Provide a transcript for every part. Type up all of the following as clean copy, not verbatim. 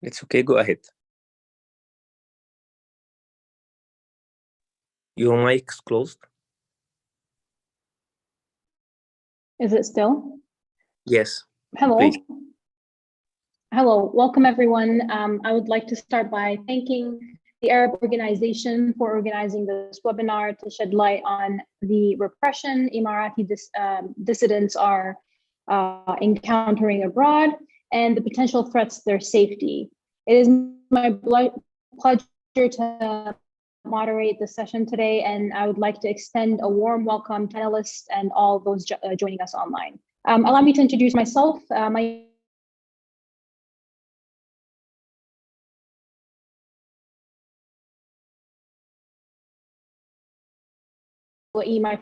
It's okay, go ahead. Your mic's closed. Is it still? Yes. Hello. Please. Hello, welcome everyone. I would like to start by thanking the Arab Organization for organizing this webinar to shed light on the repression Emirati dissidents are encountering abroad and the potential threats to their safety. It is my pleasure to moderate the session today, and I would like to extend a warm welcome to panelists and all those joining us online. Allow me to introduce myself. My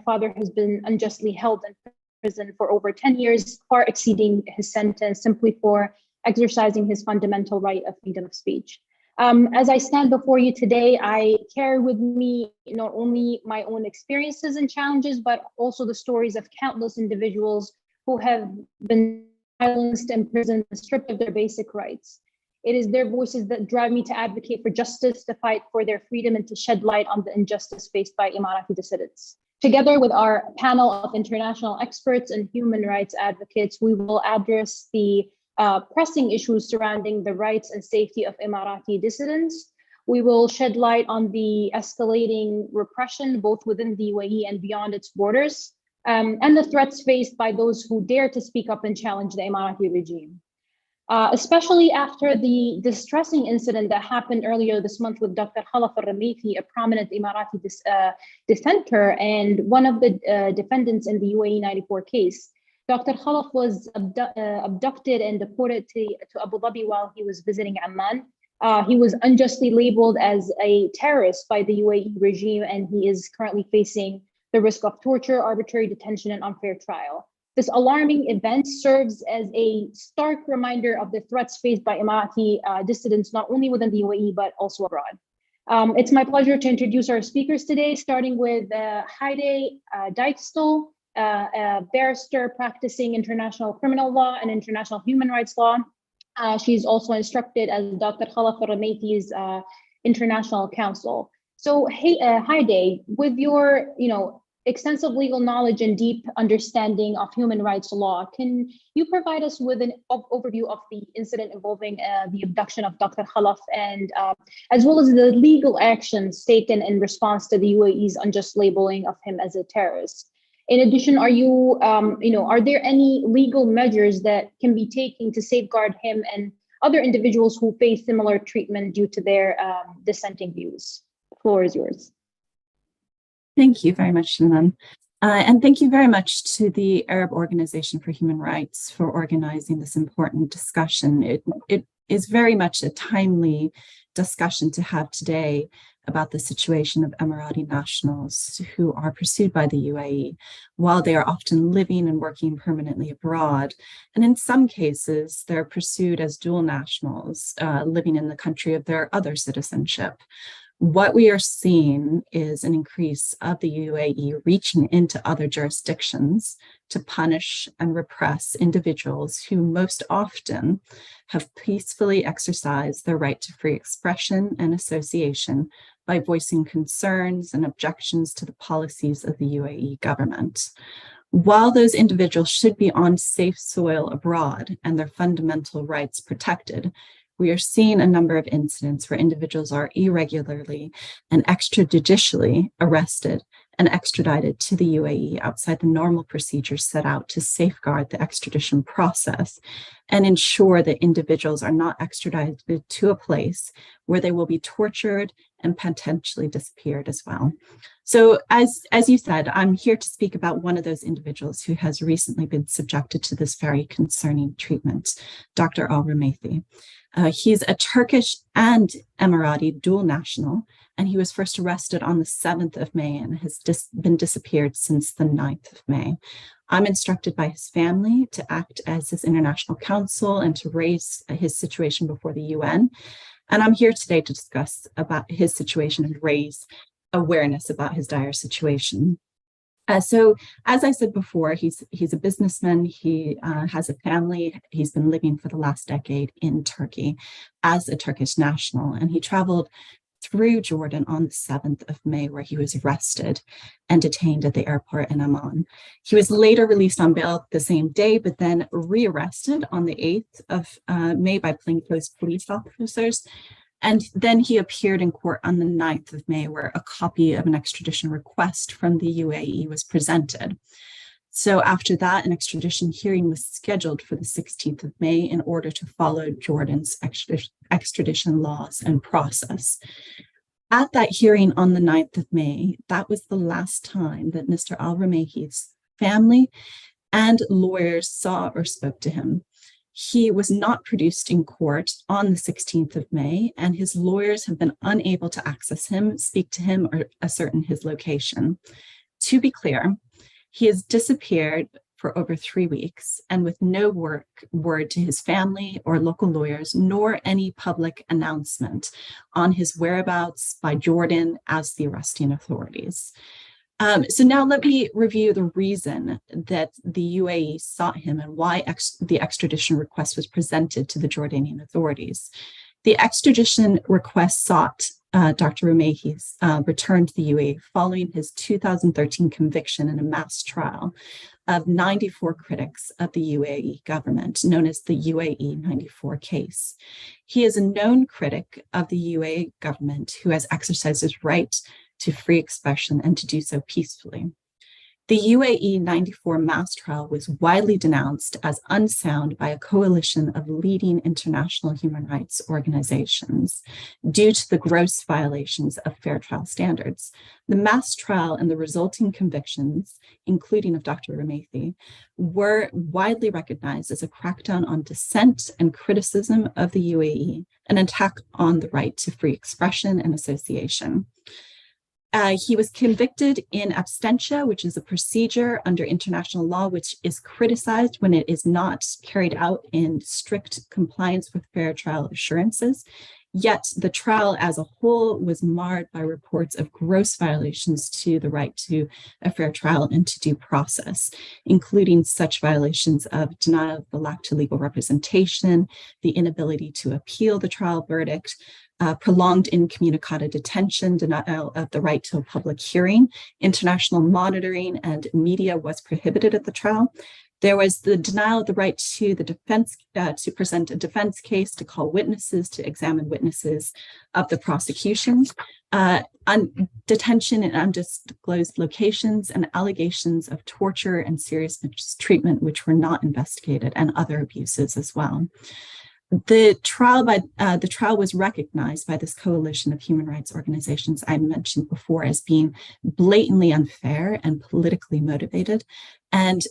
father has been unjustly held in prison for over 10 years, far exceeding his sentence simply for exercising his fundamental right of freedom of speech. As I stand before you today, I carry with me not only my own experiences and challenges, but also the stories of countless individuals who have been silenced, imprisoned, and stripped of their basic rights. It is their voices that drive me to advocate for justice, to fight for their freedom, and to shed light on the injustice faced by Emirati dissidents. Together with our panel of international experts and human rights advocates, we will address the pressing issues surrounding the rights and safety of Emirati dissidents. We will shed light on the escalating repression, both within the UAE and beyond its borders, and the threats faced by those who dare to speak up and challenge the Emirati regime. Especially after the distressing incident that happened earlier this month with Dr. Khalaf al-Ramaithi, a prominent Emirati dissenter and one of the defendants in the UAE 94 case. Dr. Khalaf was abducted and deported to Abu Dhabi while he was visiting Amman. He was unjustly labeled as a terrorist by the UAE regime, and he is currently facing the risk of torture, arbitrary detention, and unfair trial. This alarming event serves as a stark reminder of the threats faced by Emirati dissidents, not only within the UAE, but also abroad. It's my pleasure to introduce our speakers today, starting with Heide Dijkstal, a barrister practicing international criminal law and international human rights law. She's also instructed as Dr. Khalaf al-Ramaithi's international counsel. So, Heide, with your, extensive legal knowledge and deep understanding of human rights law, can you provide us with an overview of the incident involving the abduction of Dr. Khalaf, and as well as the legal actions taken in response to the UAE's unjust labeling of him as a terrorist? In addition, are there any legal measures that can be taken to safeguard him and other individuals who face similar treatment due to their dissenting views? The floor is yours. Thank you very much, Shannon. And thank you very much to the Arab Organization for Human Rights for organizing this important discussion. It is very much a timely discussion to have today about the situation of Emirati nationals who are pursued by the UAE while they are often living and working permanently abroad. And in some cases, they're pursued as dual nationals living in the country of their other citizenship. What we are seeing is an increase of the UAE reaching into other jurisdictions to punish and repress individuals who most often have peacefully exercised their right to free expression and association by voicing concerns and objections to the policies of the UAE government. While those individuals should be on safe soil abroad and their fundamental rights protected, we are seeing a number of incidents where individuals are irregularly and extrajudicially arrested and extradited to the UAE outside the normal procedures set out to safeguard the extradition process and ensure that individuals are not extradited to a place where they will be tortured and potentially disappeared as well. So as you said, I'm here to speak about one of those individuals who has recently been subjected to this very concerning treatment, Dr. al-Ramaithi. He's a Turkish and Emirati dual national, and he was first arrested on the 7th of May and has been disappeared since the 9th of May. I'm instructed by his family to act as his international counsel and to raise his situation before the UN. And I'm here today to discuss about his situation and raise awareness about his dire situation. So, as I said before, he's a businessman. He has a family. He's been living for the last decade in Turkey as a Turkish national, and he traveled through Jordan on the 7th of May, where he was arrested and detained at the airport in Amman. He was later released on bail the same day, but then rearrested on the 8th of May by plainclothes police officers. And then he appeared in court on the 9th of May, where a copy of an extradition request from the UAE was presented. So after that, an extradition hearing was scheduled for the 16th of May in order to follow Jordan's extradition laws and process. At that hearing on the 9th of May, that was the last time that Mr. al-Rumayhi's family and lawyers saw or spoke to him. He was not produced in court on the 16th of May, and his lawyers have been unable to access him, speak to him, or ascertain his location. To be clear, he has disappeared for over 3 weeks, and with no word to his family or local lawyers, nor any public announcement on his whereabouts by Jordan as the arresting authorities. So now let me review the reason that the UAE sought him and why the extradition request was presented to the Jordanian authorities. The extradition request sought Dr. Rumayhi's return to the UAE following his 2013 conviction in a mass trial of 94 critics of the UAE government, known as the UAE 94 case. He is a known critic of the UAE government who has exercised his right to free expression and to do so peacefully. The UAE 94 mass trial was widely denounced as unsound by a coalition of leading international human rights organizations due to the gross violations of fair trial standards. The mass trial and the resulting convictions, including of Dr. Rumayhi, were widely recognized as a crackdown on dissent and criticism of the UAE, an attack on the right to free expression and association. He was convicted in absentia, which is a procedure under international law, which is criticized when it is not carried out in strict compliance with fair trial assurances. Yet the trial as a whole was marred by reports of gross violations to the right to a fair trial and to due process, including such violations of denial of the right to legal representation, the inability to appeal the trial verdict, prolonged incommunicado detention, denial of the right to a public hearing, international monitoring and media was prohibited at the trial. There was the denial of the right to the defense, to present a defense case, to call witnesses, to examine witnesses of the prosecution, detention in undisclosed locations, and allegations of torture and serious mistreatment, which were not investigated, and other abuses as well. The trial was recognized by this coalition of human rights organizations I mentioned before as being blatantly unfair and politically motivated, and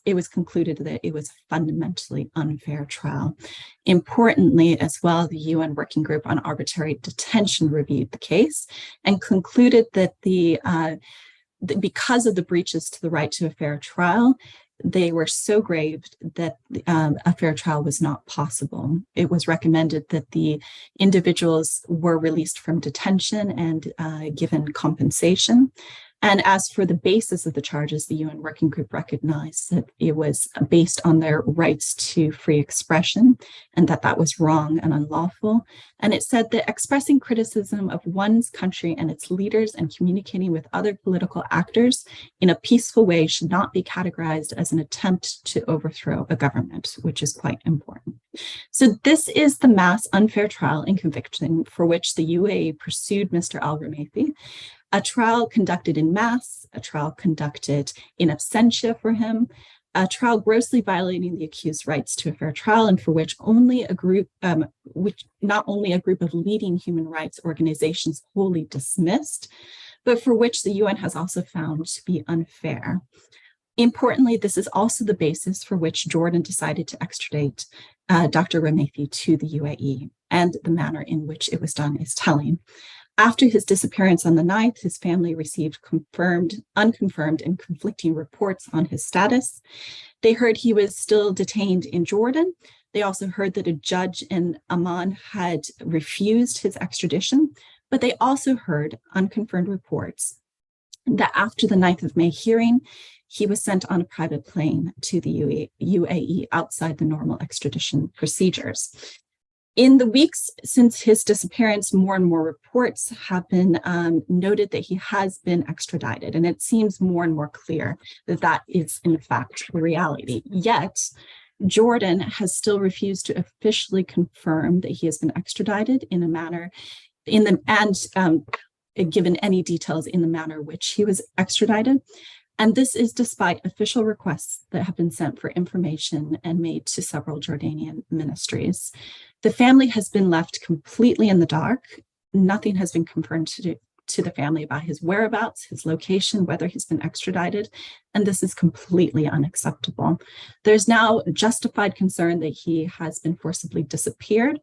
it was concluded that it was a fundamentally unfair trial. Importantly, as well, the UN Working Group on Arbitrary Detention reviewed the case and concluded that because of the breaches to the right to a fair trial, they were so grave that a fair trial was not possible. It was recommended that the individuals were released from detention and given compensation. And as for the basis of the charges, the UN Working Group recognized that it was based on their rights to free expression and that was wrong and unlawful. And it said that expressing criticism of one's country and its leaders and communicating with other political actors in a peaceful way should not be categorized as an attempt to overthrow a government, which is quite important. So this is the mass unfair trial and conviction for which the UAE pursued Mr. al-Rumayhi. A trial conducted in mass, a trial conducted in absentia for him, a trial grossly violating the accused's rights to a fair trial, and for which not only a group of leading human rights organizations wholly dismissed, but for which the UN has also found to be unfair. Importantly, this is also the basis for which Jordan decided to extradite Dr. Rumayhi to the UAE, and the manner in which it was done is telling. After his disappearance on the 9th, his family received confirmed, unconfirmed, and conflicting reports on his status. They heard he was still detained in Jordan. They also heard that a judge in Amman had refused his extradition, but they also heard unconfirmed reports that after the 9th of May hearing, he was sent on a private plane to the UAE outside the normal extradition procedures. In the weeks since his disappearance, more and more reports have been noted that he has been extradited, and it seems more and more clear that that is in fact the reality. Yet, Jordan has still refused to officially confirm that he has been extradited in a manner, given any details in the manner which he was extradited. And this is despite official requests that have been sent for information and made to several Jordanian ministries. The family has been left completely in the dark. Nothing has been confirmed to the family about his whereabouts, his location, whether he's been extradited, and this is completely unacceptable. There's now justified concern that he has been forcibly disappeared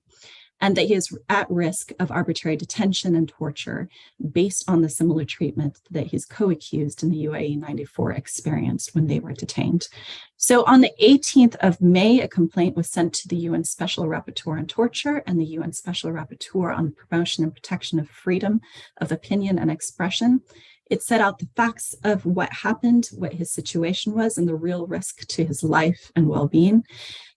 and that he is at risk of arbitrary detention and torture based on the similar treatment that his co-accused in the UAE 94 experienced when they were detained. So on the 18th of May, a complaint was sent to the UN Special Rapporteur on Torture and the UN Special Rapporteur on the Promotion and Protection of Freedom of Opinion and Expression. It set out the facts of what happened, what his situation was, and the real risk to his life and well-being.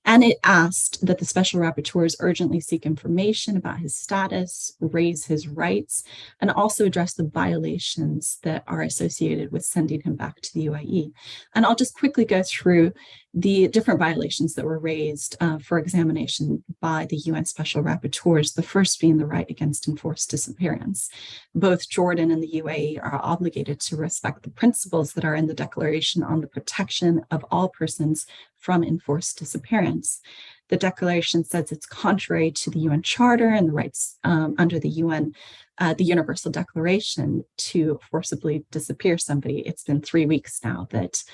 And it asked that the special rapporteurs urgently seek information about his status, raise his rights, and also address the violations that are associated with sending him back to the UAE. And I'll just quickly go through the different violations that were raised for examination by the UN special rapporteurs, the first being the right against enforced disappearance. Both Jordan and the UAE are obligated to respect the principles that are in the Declaration on the Protection of All Persons from Enforced Disappearance. The declaration says it's contrary to the UN Charter and the rights under the UN, the Universal Declaration to forcibly disappear somebody. It's been 3 weeks now that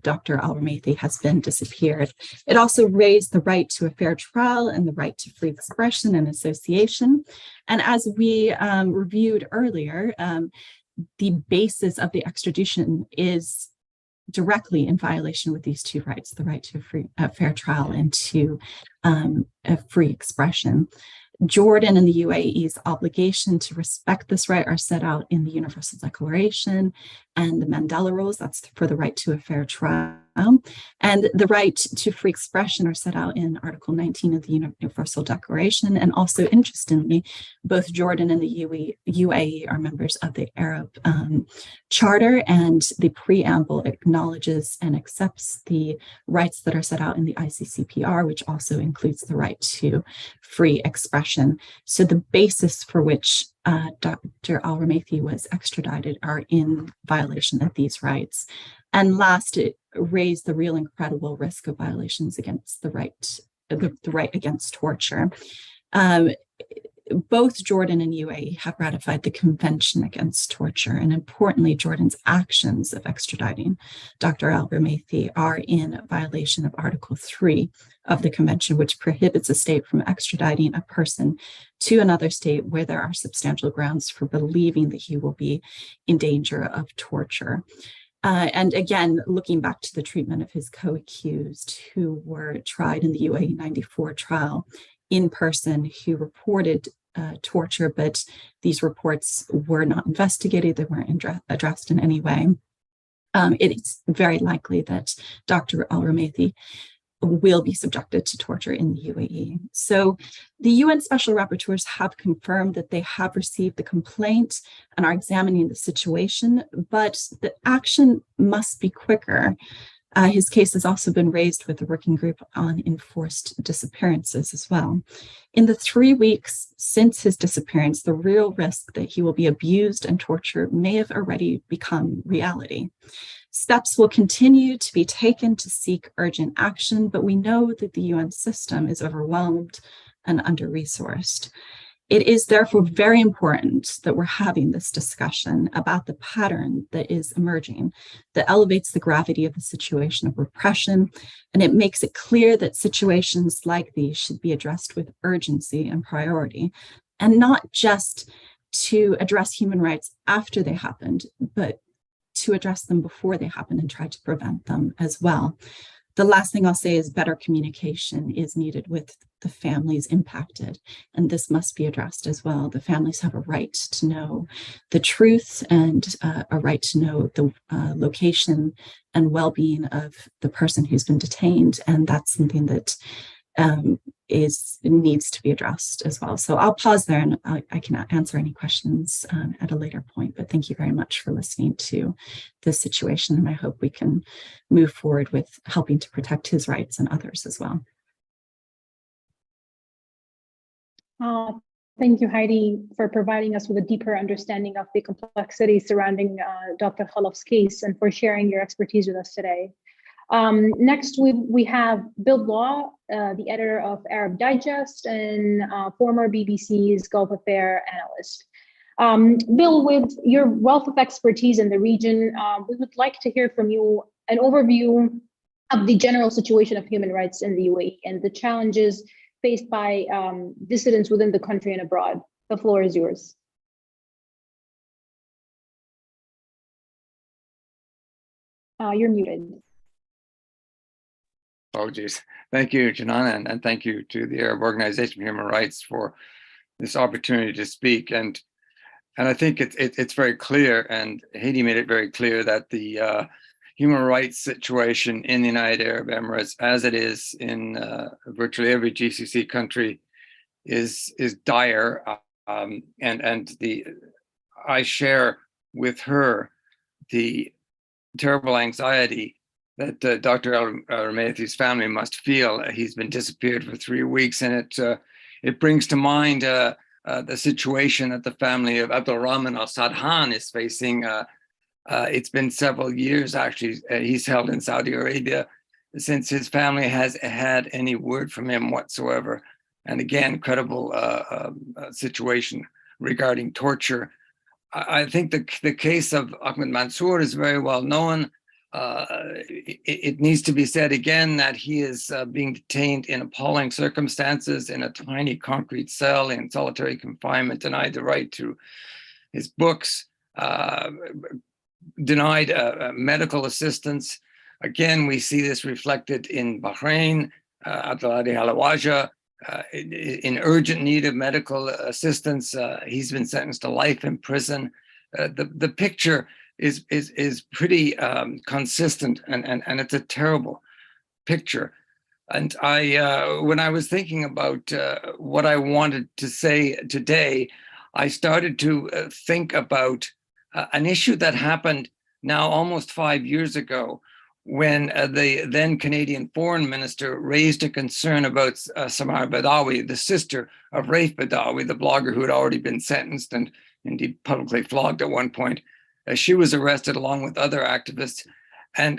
Dr. Al-Ramathi has been disappeared. It also raised the right to a fair trial and the right to free expression and association. And as we reviewed earlier, the basis of the extradition is directly in violation with these two rights, the right to a fair trial and to a free expression. Jordan and the UAE's obligation to respect this right are set out in the Universal Declaration and the Mandela Rules, that's for the right to a fair trial. And the right to free expression are set out in Article 19 of the Universal Declaration. And also, interestingly, both Jordan and the UAE are members of the Arab Charter, and the preamble acknowledges and accepts the rights that are set out in the ICCPR, which also includes the right to free expression. So the basis for which Dr. Al-Ramathi was extradited are in violation of these rights. And last, it raised the real and credible risk of violations against the right against torture. Both Jordan and UAE have ratified the Convention Against Torture, and importantly, Jordan's actions of extraditing Dr. Al-Ramathi are in violation of Article 3 of the Convention, which prohibits a state from extraditing a person to another state where there are substantial grounds for believing that he will be in danger of torture. And again, looking back to the treatment of his co-accused who were tried in the UAE 94 trial in person, who reported torture, but these reports were not investigated, they weren't addressed in any way. It's very likely that Dr. Al-Ramathi will be subjected to torture in the UAE. So the UN Special Rapporteurs have confirmed that they have received the complaint and are examining the situation, but the action must be quicker. His case has also been raised with the Working Group on Enforced Disappearances as well. In the 3 weeks since his disappearance, the real risk that he will be abused and tortured may have already become reality. Steps will continue to be taken to seek urgent action, but we know that the UN system is overwhelmed and under-resourced. It is therefore very important that we're having this discussion about the pattern that is emerging, that elevates the gravity of the situation of repression, and it makes it clear that situations like these should be addressed with urgency and priority, and not just to address human rights after they happened, but to address them before they happen and try to prevent them as well. the last thing I'll say is better communication is needed with the families impacted, and this must be addressed as well. The families have a right to know the truth and a right to know the location and well-being of the person who's been detained, and that's something that needs to be addressed as well. So I'll pause there, and I can answer any questions at a later point, but thank you very much for listening to this situation, and I hope we can move forward with helping to protect his rights and others as well. Thank you, Heidi, for providing us with a deeper understanding of the complexity surrounding Dr. Khalaf's case and for sharing your expertise with us today. Next, we have Bill Law, the editor of Arab Digest and former BBC's Gulf Affair analyst. Bill, with your wealth of expertise in the region, we would like to hear from you an overview of the general situation of human rights in the UAE and the challenges faced by dissidents within the country and abroad. The floor is yours. You're muted. Apologies. Thank you, Janana, and thank you to the Arab Organization for Human Rights for this opportunity to speak. And I think it's very clear, and Haiti made it very clear, that the human rights situation in the United Arab Emirates, as it is in virtually every GCC country, is dire. I share with her the terrible anxiety that Dr. Al-Ramayathi's family must feel. He's been disappeared for 3 weeks, and it brings to mind the situation that the family of Abdul Rahman al-Sadhan is facing. It's been several years, actually. He's held in Saudi Arabia since his family has had any word from him whatsoever. And again, credible situation regarding torture. I think the case of Ahmed Mansour is very well known. It needs to be said again that he is being detained in appalling circumstances in a tiny concrete cell in solitary confinement, denied the right to his books, denied medical assistance. Again, we see this reflected in Bahrain. Abdulhadi Halawaja, in urgent need of medical assistance. He's been sentenced to life in prison. The picture is pretty consistent, and it's a terrible picture. And when I was thinking about what I wanted to say today, I started to think about an issue that happened now almost 5 years ago, when the then Canadian foreign minister raised a concern about Samar Badawi, the sister of Raif Badawi, the blogger who had already been sentenced and indeed publicly flogged at one point. She was arrested along with other activists, and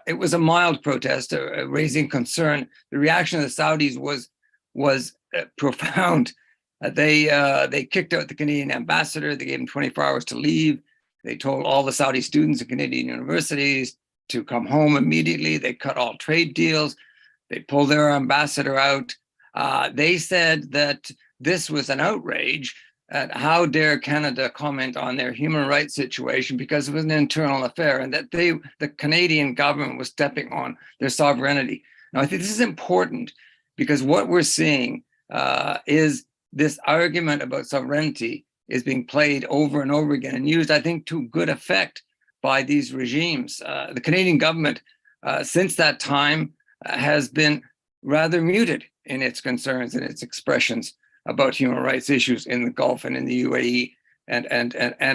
it was a mild protest, raising concern. The reaction of the Saudis was profound. They kicked out the Canadian ambassador. They gave him 24 hours to leave. They told all the Saudi students at Canadian universities to come home immediately. They cut all trade deals. They pulled their ambassador out. They said that this was an outrage. How dare Canada comment on their human rights situation, because it was an internal affair, and that the Canadian government was stepping on their sovereignty. Now, I think this is important, because what we're seeing is this argument about sovereignty is being played over and over again and used, I think, to good effect by these regimes. The Canadian government, since that time, has been rather muted in its concerns and its expressions about human rights issues in the Gulf and in the UAE and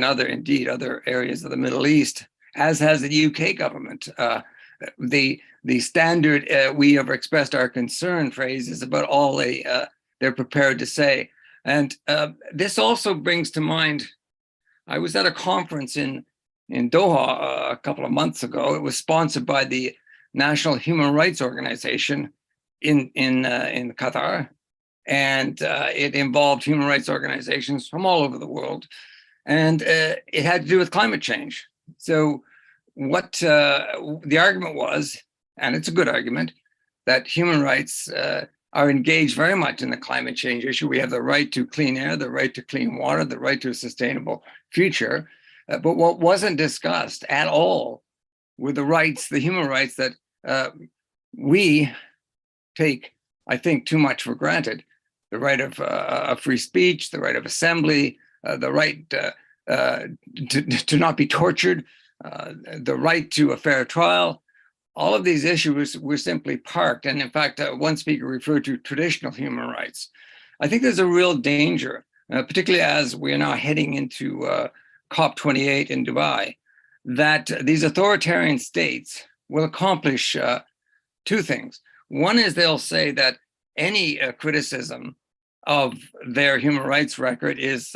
other areas of the Middle East, as has the UK government. The standard "we have expressed our concern" phrase is about all they're prepared to say. And this also brings to mind, I was at a conference in Doha a couple of months ago. It was sponsored by the National Human Rights Organization in Qatar. And it involved human rights organizations from all over the world. And it had to do with climate change. So what the argument was, and it's a good argument, that human rights are engaged very much in the climate change issue. We have the right to clean air, the right to clean water, the right to a sustainable future. But what wasn't discussed at all were the rights, the human rights that we take, I think, too much for granted. The right of free speech, the right of assembly, the right to not be tortured, the right to a fair trial. All of these issues were simply parked. And in fact, one speaker referred to traditional human rights. I think there's a real danger, particularly as we are now heading into COP28 in Dubai, that these authoritarian states will accomplish two things. One is they'll say that any criticism of their human rights record is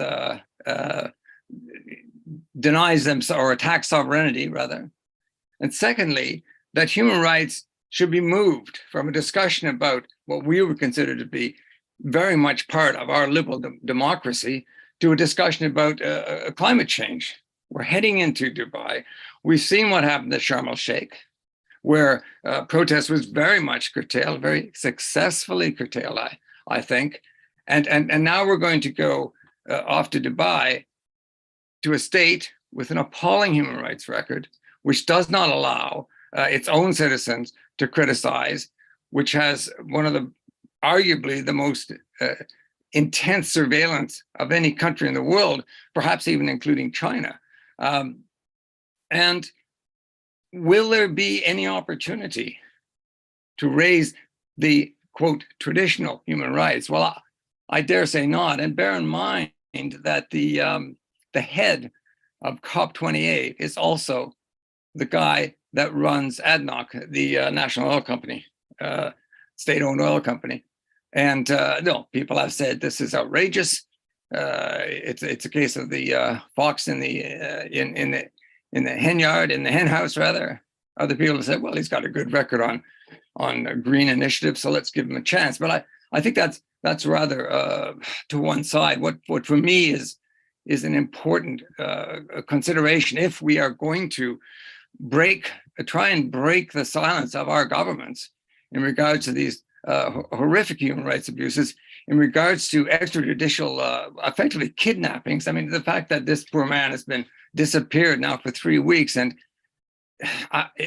denies them or attacks sovereignty, rather. And secondly, that human rights should be moved from a discussion about what we would consider to be very much part of our liberal democracy to a discussion about climate change. We're heading into Dubai. We've seen what happened at Sharm el-Sheikh, where protest was very much curtailed, very successfully curtailed, I think. And now we're going to go off to Dubai, to a state with an appalling human rights record, which does not allow its own citizens to criticize, which has one of the arguably the most intense surveillance of any country in the world, perhaps even including China. And will there be any opportunity to raise the, quote, traditional human rights? Well, I dare say not. And bear in mind that the head of COP28 is also the guy that runs ADNOC, the national oil company, state-owned oil company. And no, people have said this is outrageous. It's a case of the fox in the hen yard, in the hen house rather. Other people have said, well, he's got a good record on green initiatives, so let's give him a chance. But I think that's rather to one side. What for me is an important consideration if we are going to try and break the silence of our governments in regards to these horrific human rights abuses, in regards to extrajudicial, effectively kidnappings. I mean, the fact that this poor man has been disappeared now for 3 weeks and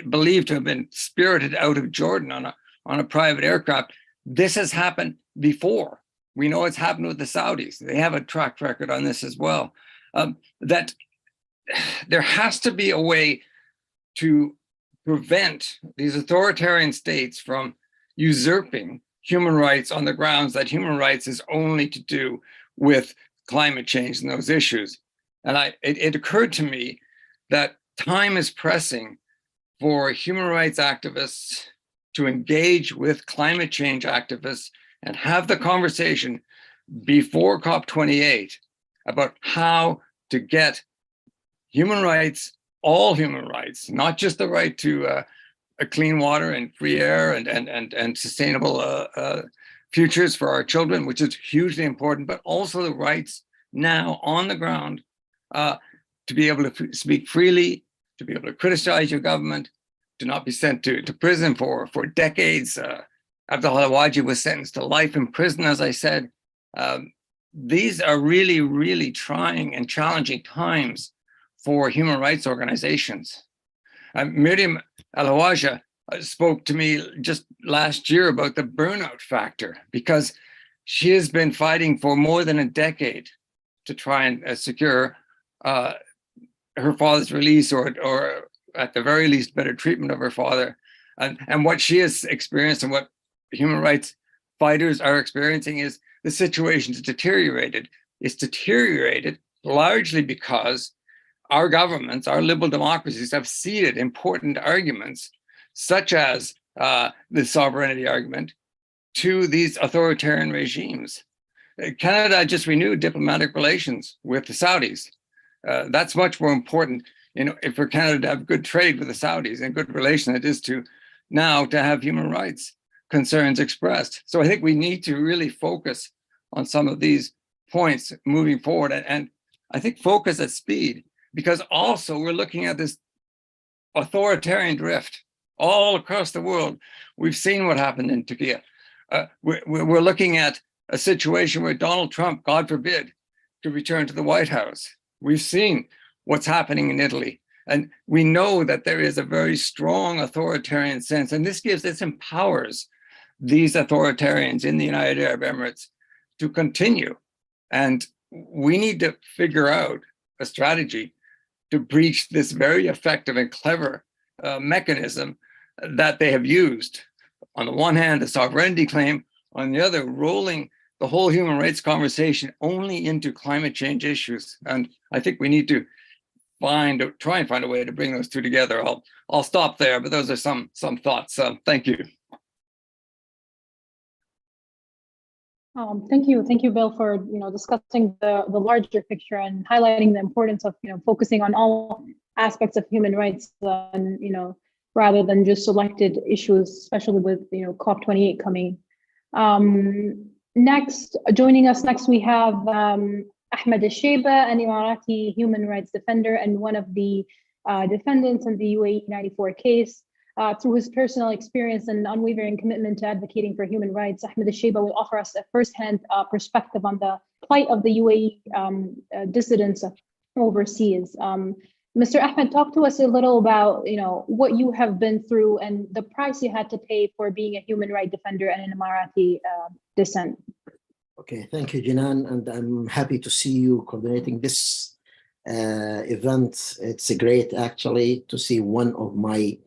believed to have been spirited out of Jordan on a private aircraft. This has happened before. We know it's happened with the Saudis. They have a track record on this as well. That there has to be a way to prevent these authoritarian states from usurping human rights on the grounds that human rights is only to do with climate change and those issues. And it occurred to me that time is pressing for human rights activists to engage with climate change activists and have the conversation before COP28 about how to get human rights, all human rights, not just the right to a clean water and free air and sustainable futures for our children, which is hugely important, but also the rights now on the ground to be able to speak freely, to be able to criticize your government, to not be sent to prison for decades. Abdel Halawaji was sentenced to life in prison, as I said. These are really, really trying and challenging times for human rights organizations. Miriam Alawaja spoke to me just last year about the burnout factor, because she has been fighting for more than a decade to try and secure her father's release, or at the very least, better treatment of her father. And what she has experienced and what human rights fighters are experiencing is the situation is deteriorated. It's deteriorated largely because our governments, our liberal democracies, have ceded important arguments, such as the sovereignty argument, to these authoritarian regimes. Canada just renewed diplomatic relations with the Saudis. That's much more important, if for Canada to have good trade with the Saudis and good relations, it is to now to have human rights concerns expressed. So I think we need to really focus on some of these points moving forward, and I think focus at speed, because also we're looking at this authoritarian drift all across the world. We've seen what happened in Turkey. We're looking at a situation where Donald Trump, God forbid, could return to the White House. We've seen what's happening in Italy. And we know that there is a very strong authoritarian sense, and this empowers these authoritarians in the United Arab Emirates to continue. And we need to figure out a strategy to breach this very effective and clever mechanism that they have used. On the one hand, a sovereignty claim, on the other, rolling the whole human rights conversation only into climate change issues. And I think we need to try and find a way to bring those two together. I'll stop there, but those are some thoughts. Thank you. Thank you, Bill, for discussing the larger picture and highlighting the importance of focusing on all aspects of human rights, and rather than just selected issues, especially with COP28 coming. Joining us next, we have Ahmed Al-Sheiba, an Emirati human rights defender and one of the defendants in the UAE 94 case. Through his personal experience and unwavering commitment to advocating for human rights, Ahmed Al-Sheiba will offer us a firsthand perspective on the plight of the UAE dissidents overseas. Mr. Ahmed, talk to us a little about what you have been through and the price you had to pay for being a human rights defender and an Emirati descent. Okay, thank you, Jinan, and I'm happy to see you coordinating this event. It's great, actually, to see one of my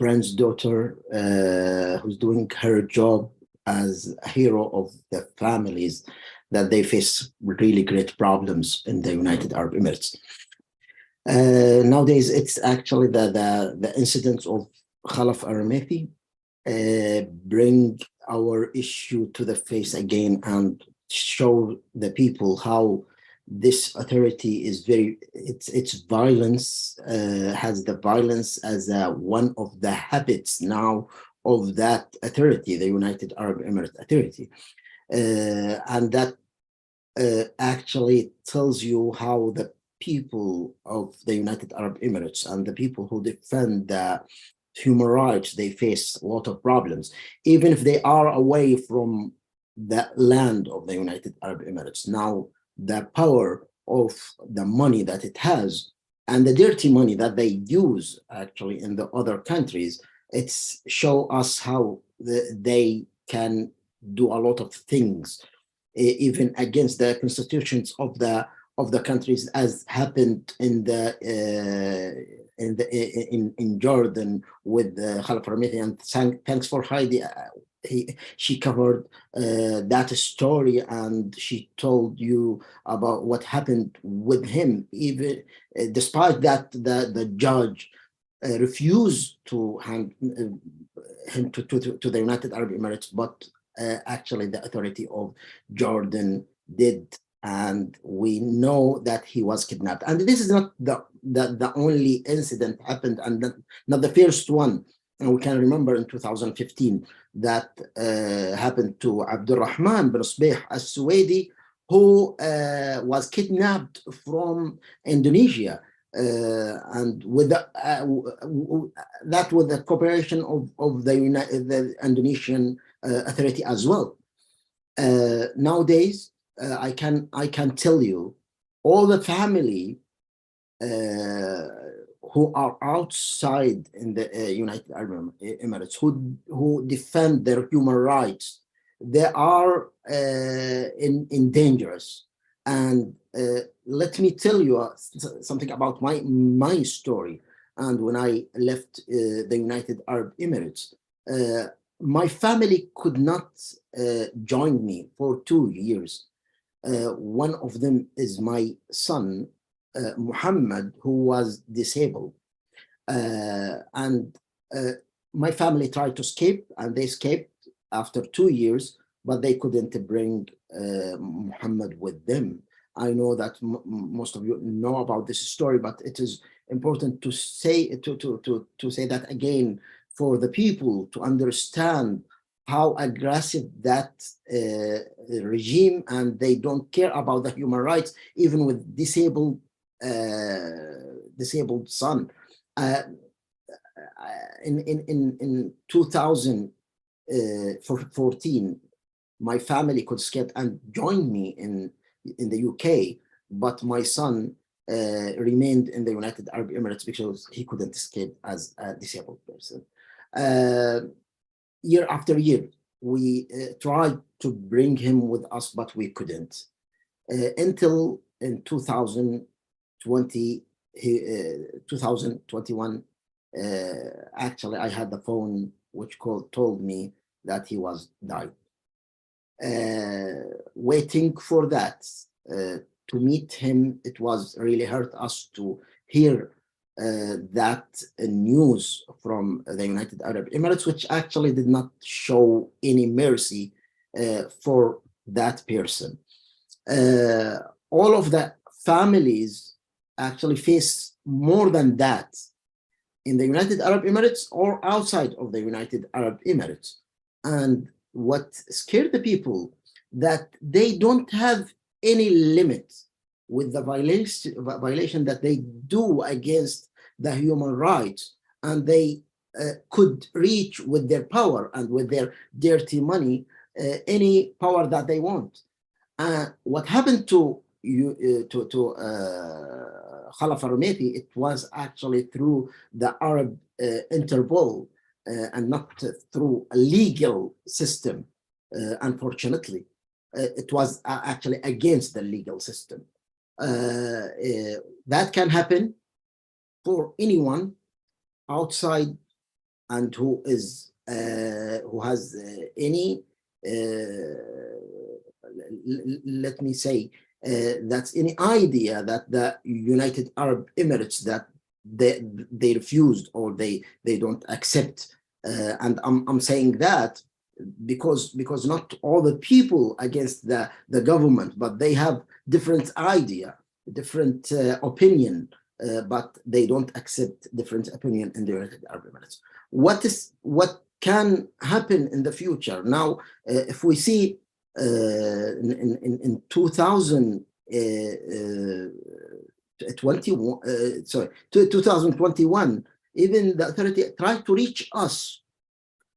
friend's daughter who's doing her job as a hero of the families that they face really great problems in the United Arab Emirates. Nowadays, it's actually the incidents of Khalaf al-Ramethi bring our issue to the face again and show the people how this authority is its violence has the violence as one of the habits now of that authority, the United Arab Emirates Authority, and that actually tells you how the people of the United Arab Emirates and the people who defend the human rights, they face a lot of problems, even if they are away from the land of the United Arab Emirates. Now, the power of the money that it has and the dirty money that they use actually in the other countries, it's show us how they can do a lot of things, even against the constitutions of the countries, as happened in Jordan with Khalaf al-Ramethi. And thanks for Heidi. She covered that story, and she told you about what happened with him, even despite that the judge refused to hand him to the United Arab Emirates, but actually the authority of Jordan did, and we know that he was kidnapped. And this is not the only incident happened, and not the first one. And we can remember in 2015 that happened to Abdurrahman bin Sbih al-Suwaidi, who was kidnapped from Indonesia, and with that with the cooperation of the Indonesian authority as well. Nowadays, I can tell you, all the family who are outside in the United Arab Emirates, who defend their human rights, they are dangerous. And let me tell you something about my story. And when I left the United Arab Emirates, my family could not join me for 2 years. One of them is my son, Muhammad, who was disabled. And my family tried to escape, and they escaped after 2 years, but they couldn't bring Muhammad with them. I know that most of you know about this story, but it is important to say that again, for the people to understand how aggressive that regime, and they don't care about the human rights, even with disabled son. In 2014, my family could escape and join me in the UK, but my son remained in the United Arab Emirates because he couldn't escape as a disabled person. Year after year, we tried to bring him with us, but we couldn't. Until in 2020, 2021, actually, I had the phone which told me that he was died. Waiting for that to meet him, it was really hurt us to hear that news from the United Arab Emirates, which actually did not show any mercy for that person. All of the families actually face more than that in the United Arab Emirates or outside of the United Arab Emirates. And what scared the people, that they don't have any limit with the violation that they do against the human rights, and they could reach with their power and with their dirty money any power that they want. What happened to Khalaf al-Rumaithi, it was actually through the Arab Interpol and not through a legal system. Unfortunately, it was actually against the legal system. That can happen for anyone outside and who has any let me say that's any idea that the United Arab Emirates that they refused or they don't accept, and I'm saying that because not all the people against the government, but they have different idea, different opinion, but they don't accept different opinion in the United Arab Emirates. What can happen in the future now? If we see in 2021, even the authority tried to reach us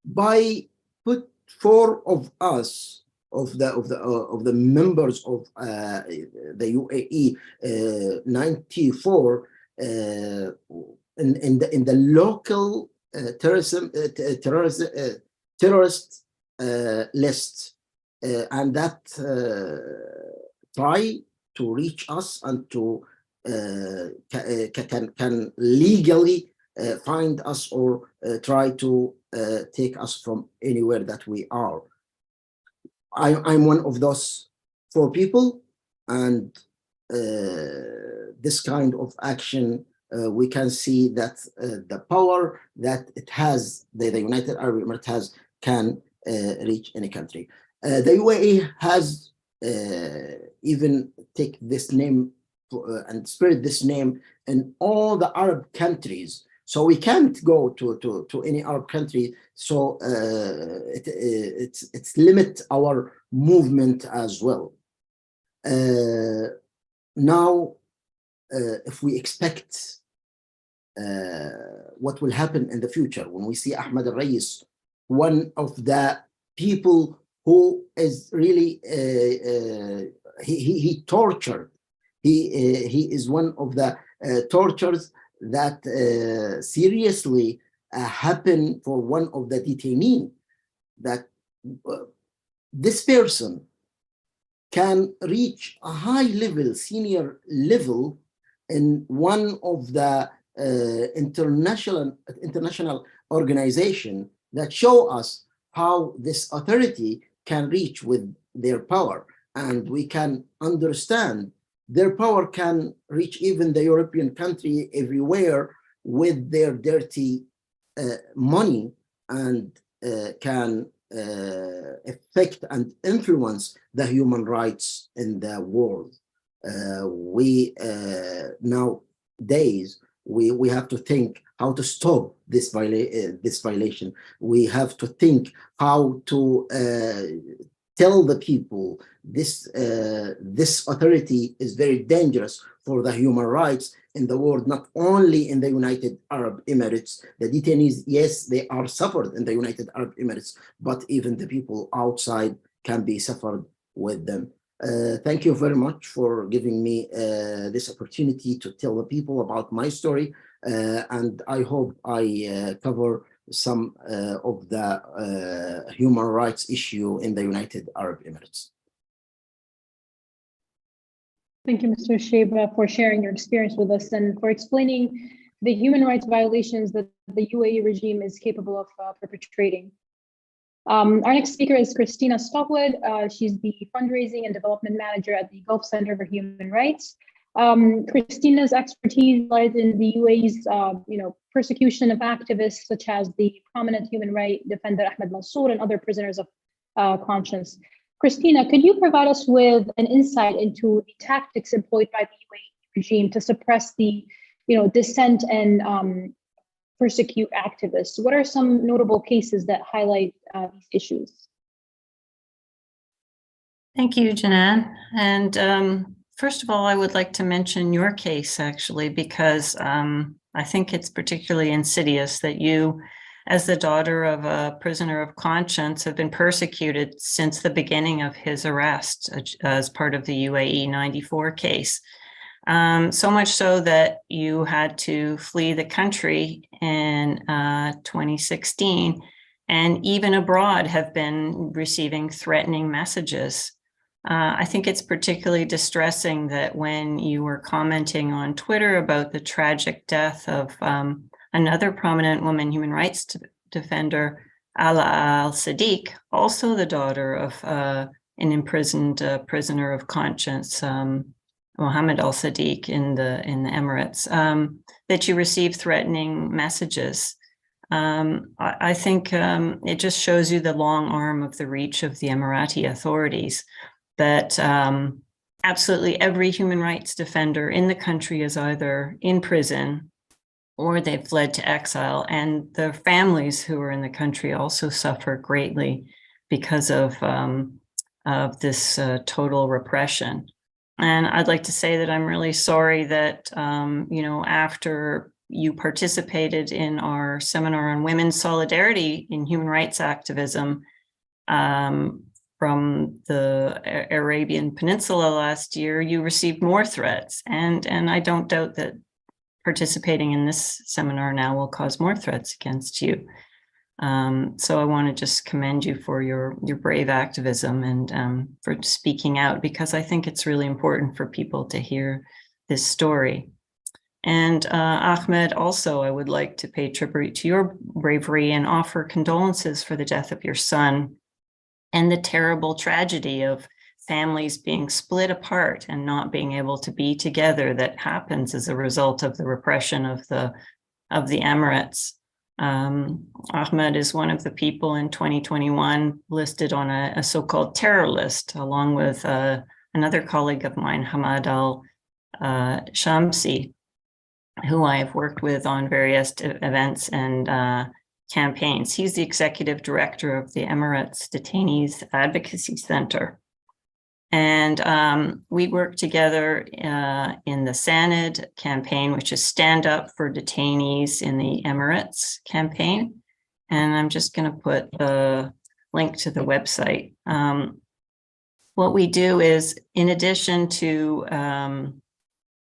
by put 4 of us of the members of the UAE 94 in the local terrorist list, and that try to reach us and to can legally find us or try to take us from anywhere that we are. I'm one of those 4 people, and this kind of action, we can see that the power that it has, the United Arab Emirates has, can reach any country. The UAE has even take this name and spread this name in all the Arab countries. So we can't go to any Arab country. So it's limit our movement as well. Now, if we expect what will happen in the future when we see Ahmed al-Rais, one of the people who is really he tortured. He is one of the tortures that seriously happened for one of the detainees. That this person can reach a high level, senior level, in one of the international organization that show us how this authority can reach with their power, and we can understand their power can reach even the European country everywhere with their dirty money, and can affect and influence the human rights in the world. We nowadays we have to think how to stop this violation. We have to think how to tell the people this authority is very dangerous for the human rights in the world, not only in the United Arab Emirates. The detainees, yes, they are suffered in the United Arab Emirates, but even the people outside can be suffered with them. Thank you very much for giving me this opportunity to tell the people about my story, and I hope I cover some of the human rights issue in the United Arab Emirates. Thank you, Mr. Sheba, for sharing your experience with us and for explaining the human rights violations that the UAE regime is capable of perpetrating. Our next speaker is Christina Stockwood. She's the fundraising and development manager at the Gulf Center for Human Rights. Christina's expertise lies in the UAE's, persecution of activists such as the prominent human rights defender Ahmed Mansour and other prisoners of conscience. Christina, could you provide us with an insight into the tactics employed by the UAE regime to suppress the, dissent and persecute activists? What are some notable cases that highlight these issues? Thank you, Janan. And first of all, I would like to mention your case, actually, because I think it's particularly insidious that you, as the daughter of a prisoner of conscience, have been persecuted since the beginning of his arrest as part of the UAE 94 case. So much so that you had to flee the country in 2016, and even abroad have been receiving threatening messages. I think it's particularly distressing that when you were commenting on Twitter about the tragic death of another prominent woman human rights defender, Ala al-Sadiq, also the daughter of an imprisoned prisoner of conscience, Mohammed al-Sadiq in the Emirates, that you received threatening messages. I think it just shows you the long arm of the reach of the Emirati authorities, that absolutely every human rights defender in the country is either in prison or they've fled to exile, and their families who are in the country also suffer greatly because of this total repression. And I'd like to say that I'm really sorry that, after you participated in our seminar on women's solidarity in human rights activism from the Arabian Peninsula last year, you received more threats. And I don't doubt that participating in this seminar now will cause more threats against you. So I want to just commend you for your brave activism and for speaking out, because I think it's really important for people to hear this story. And Ahmed, also, I would like to pay tribute to your bravery and offer condolences for the death of your son and the terrible tragedy of families being split apart and not being able to be together that happens as a result of the repression of the Emirates. Ahmed is one of the people in 2021 listed on a so-called terror list, along with another colleague of mine, Hamad al-Shamsi, who I have worked with on various events and campaigns. He's the executive director of the Emirates Detainees Advocacy Center. And we work together in the SANID campaign, which is Stand Up for Detainees in the Emirates campaign. And I'm just going to put the link to the website. What we do is, in addition to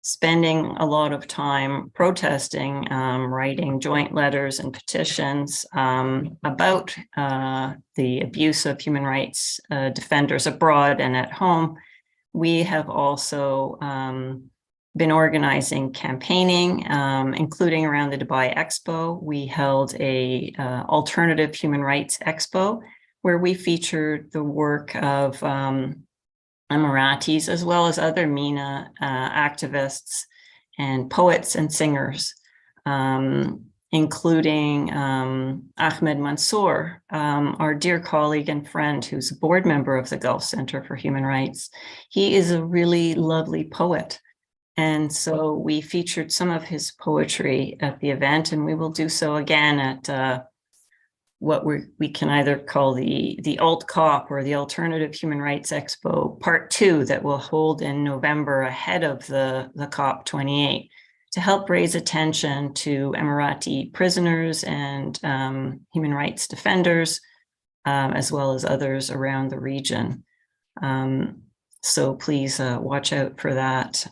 spending a lot of time protesting, writing joint letters and petitions about the abuse of human rights defenders abroad and at home, we have also been organizing campaigning, including around the Dubai Expo. We held a alternative human rights expo where we featured the work of Emiratis, as well as other MENA activists and poets and singers, including Ahmed Mansour, our dear colleague and friend who's a board member of the Gulf Center for Human Rights. He is a really lovely poet. And so we featured some of his poetry at the event, and we will do so again at what we can either call the Alt-COP or the Alternative Human Rights Expo Part 2 that will hold in November ahead of the COP28 to help raise attention to Emirati prisoners and human rights defenders, as well as others around the region. So please watch out for that,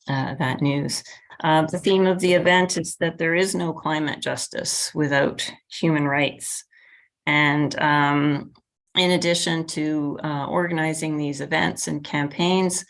that news. The theme of the event is that there is no climate justice without human rights. And in addition to organizing these events and campaigns,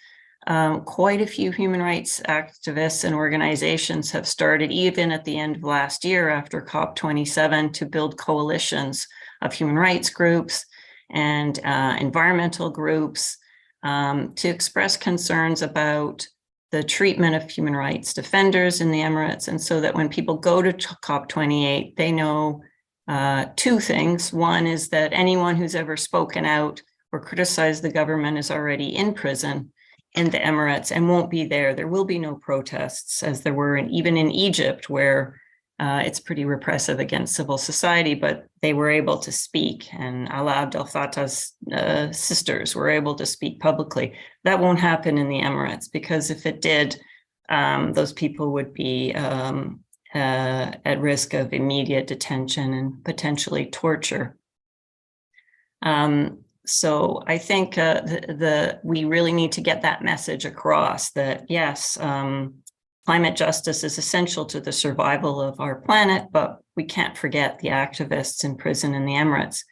quite a few human rights activists and organizations have started, even at the end of last year after COP27, to build coalitions of human rights groups and environmental groups to express concerns about the treatment of human rights defenders in the Emirates. And so that when people go to COP28, they know two things. One is that anyone who's ever spoken out or criticized the government is already in prison in the Emirates and won't be there. There will be no protests, as there were even in Egypt, where it's pretty repressive against civil society, but they were able to speak, and Alaa Abdel Fattah's sisters were able to speak publicly. That won't happen in the Emirates, because if it did, those people would be at risk of immediate detention and potentially torture. So I think we really need to get that message across that, yes, climate justice is essential to the survival of our planet, but we can't forget the activists in prison in the Emirates.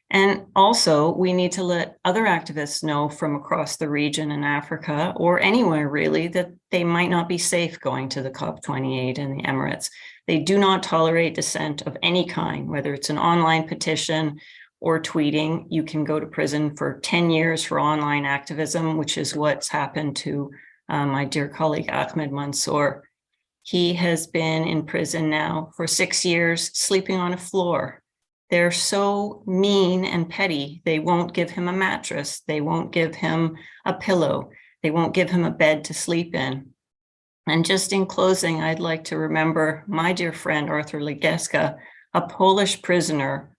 And also, we need to let other activists know from across the region in Africa, or anywhere really, that they might not be safe going to the COP28 in the Emirates. They do not tolerate dissent of any kind, whether it's an online petition or tweeting. You can go to prison for 10 years for online activism, which is what's happened to my dear colleague Ahmed Mansour. He has been in prison now for 6 years, sleeping on a floor. They're so mean and petty. They won't give him a mattress. They won't give him a pillow. They won't give him a bed to sleep in. And just in closing, I'd like to remember my dear friend, Arthur Legeska, a Polish prisoner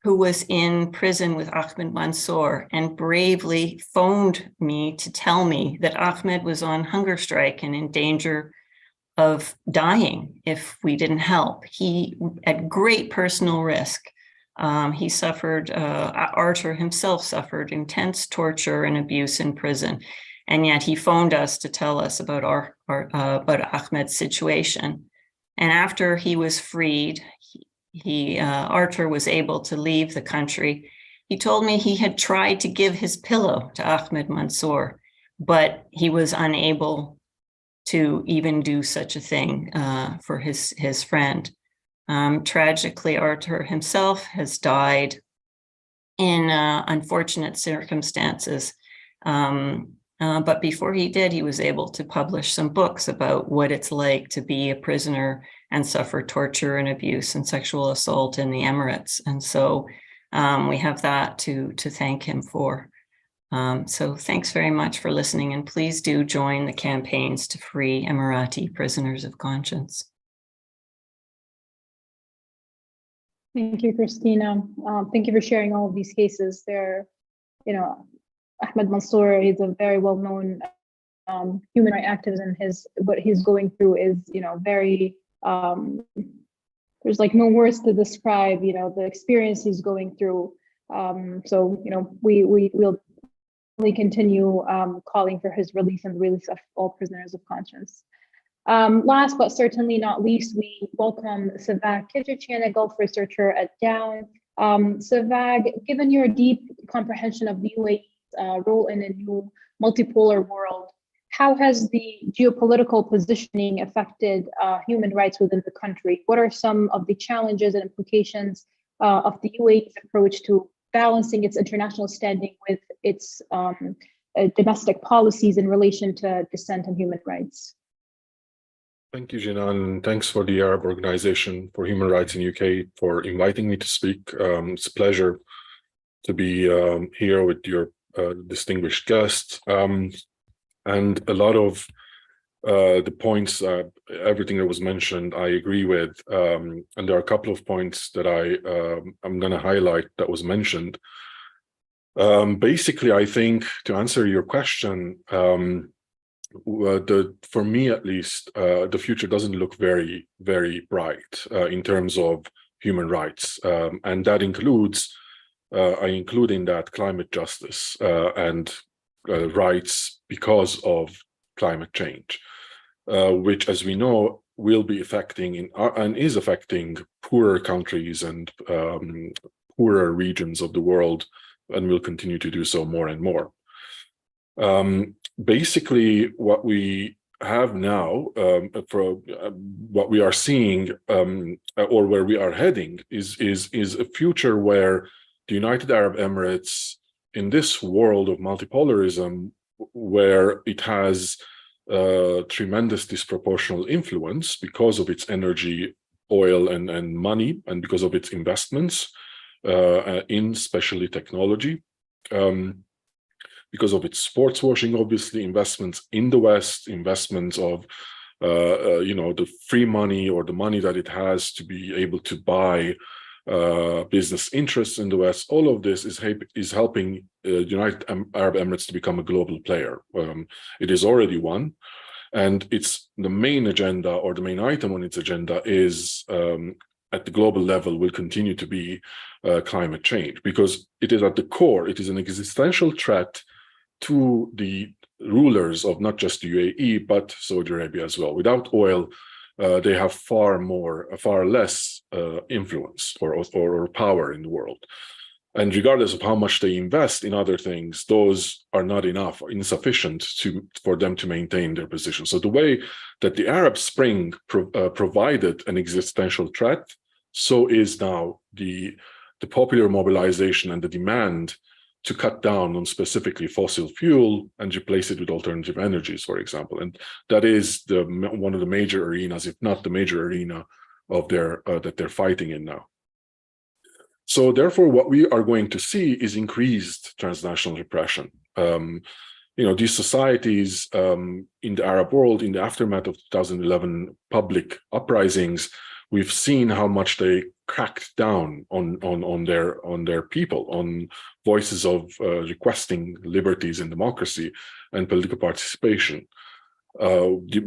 who was in prison with Ahmed Mansour and bravely phoned me to tell me that Ahmed was on hunger strike and in danger of dying if we didn't help. He, at great personal risk, he suffered, Arthur himself suffered intense torture and abuse in prison. And yet he phoned us to tell us about about Ahmed's situation. And after he was freed, Arthur was able to leave the country. He told me he had tried to give his pillow to Ahmed Mansour, but he was unable to even do such a thing for his friend. Tragically, Arthur himself has died in unfortunate circumstances. But before he did, he was able to publish some books about what it's like to be a prisoner and suffer torture and abuse and sexual assault in the Emirates. And so we have that to thank him for. So thanks very much for listening, and please do join the campaigns to free Emirati prisoners of conscience. Thank you, Christina. Thank you for sharing all of these cases. They're, Ahmed Mansour, he's a very well-known human rights activist, and what he's going through is, very, there's like no words to describe, the experience he's going through. So, we'll continue calling for his release and the release of all prisoners of conscience. Last but certainly not least, we welcome Savag Kijichian, a Gulf researcher at Down. Savag, given your deep comprehension of the UAE's role in a new multipolar world, how has the geopolitical positioning affected human rights within the country? What are some of the challenges and implications of the UAE's approach to balancing its international standing with its domestic policies in relation to dissent and human rights? Thank you, Jinan, and thanks for the Arab Organization for Human Rights in UK for inviting me to speak. It's a pleasure to be here with your distinguished guests. And a lot of the points, everything that was mentioned, I agree with. And there are a couple of points that I'm going to highlight that was mentioned. Basically, I think to answer your question, for me at least, the future doesn't look very, very bright in terms of human rights. And that includes I include in that climate justice and rights because of climate change, which, as we know, will be affecting and is affecting poorer countries and poorer regions of the world, and will continue to do so more and more. Basically, what we have now, what we are seeing, or where we are heading, is a future where the United Arab Emirates, in this world of multipolarism, where it has tremendous disproportional influence because of its energy, oil, and money, and because of its investments in especially technology, because of its sports washing, obviously, investments in the West, investments of the free money or the money that it has to be able to buy business interests in the West. All of this is helping United Arab Emirates to become a global player. It is already one, and it's the main agenda, or the main item on its agenda, is at the global level will continue to be climate change, because it is at the core. It is an existential threat to the rulers of not just the UAE but Saudi Arabia as well. Without oil, they have far less influence or power in the world. And regardless of how much they invest in other things, those are not enough or insufficient for them to maintain their position. So the way that the Arab Spring provided an existential threat, so is now the popular mobilization and the demand to cut down on specifically fossil fuel and replace it with alternative energies, for example. And that is one of the major arenas, if not the major arena, of that they're fighting in now. So therefore, what we are going to see is increased transnational repression. These societies in the Arab world, in the aftermath of 2011 public uprisings, we've seen how much they cracked down on their people, on voices of requesting liberties and democracy and political participation,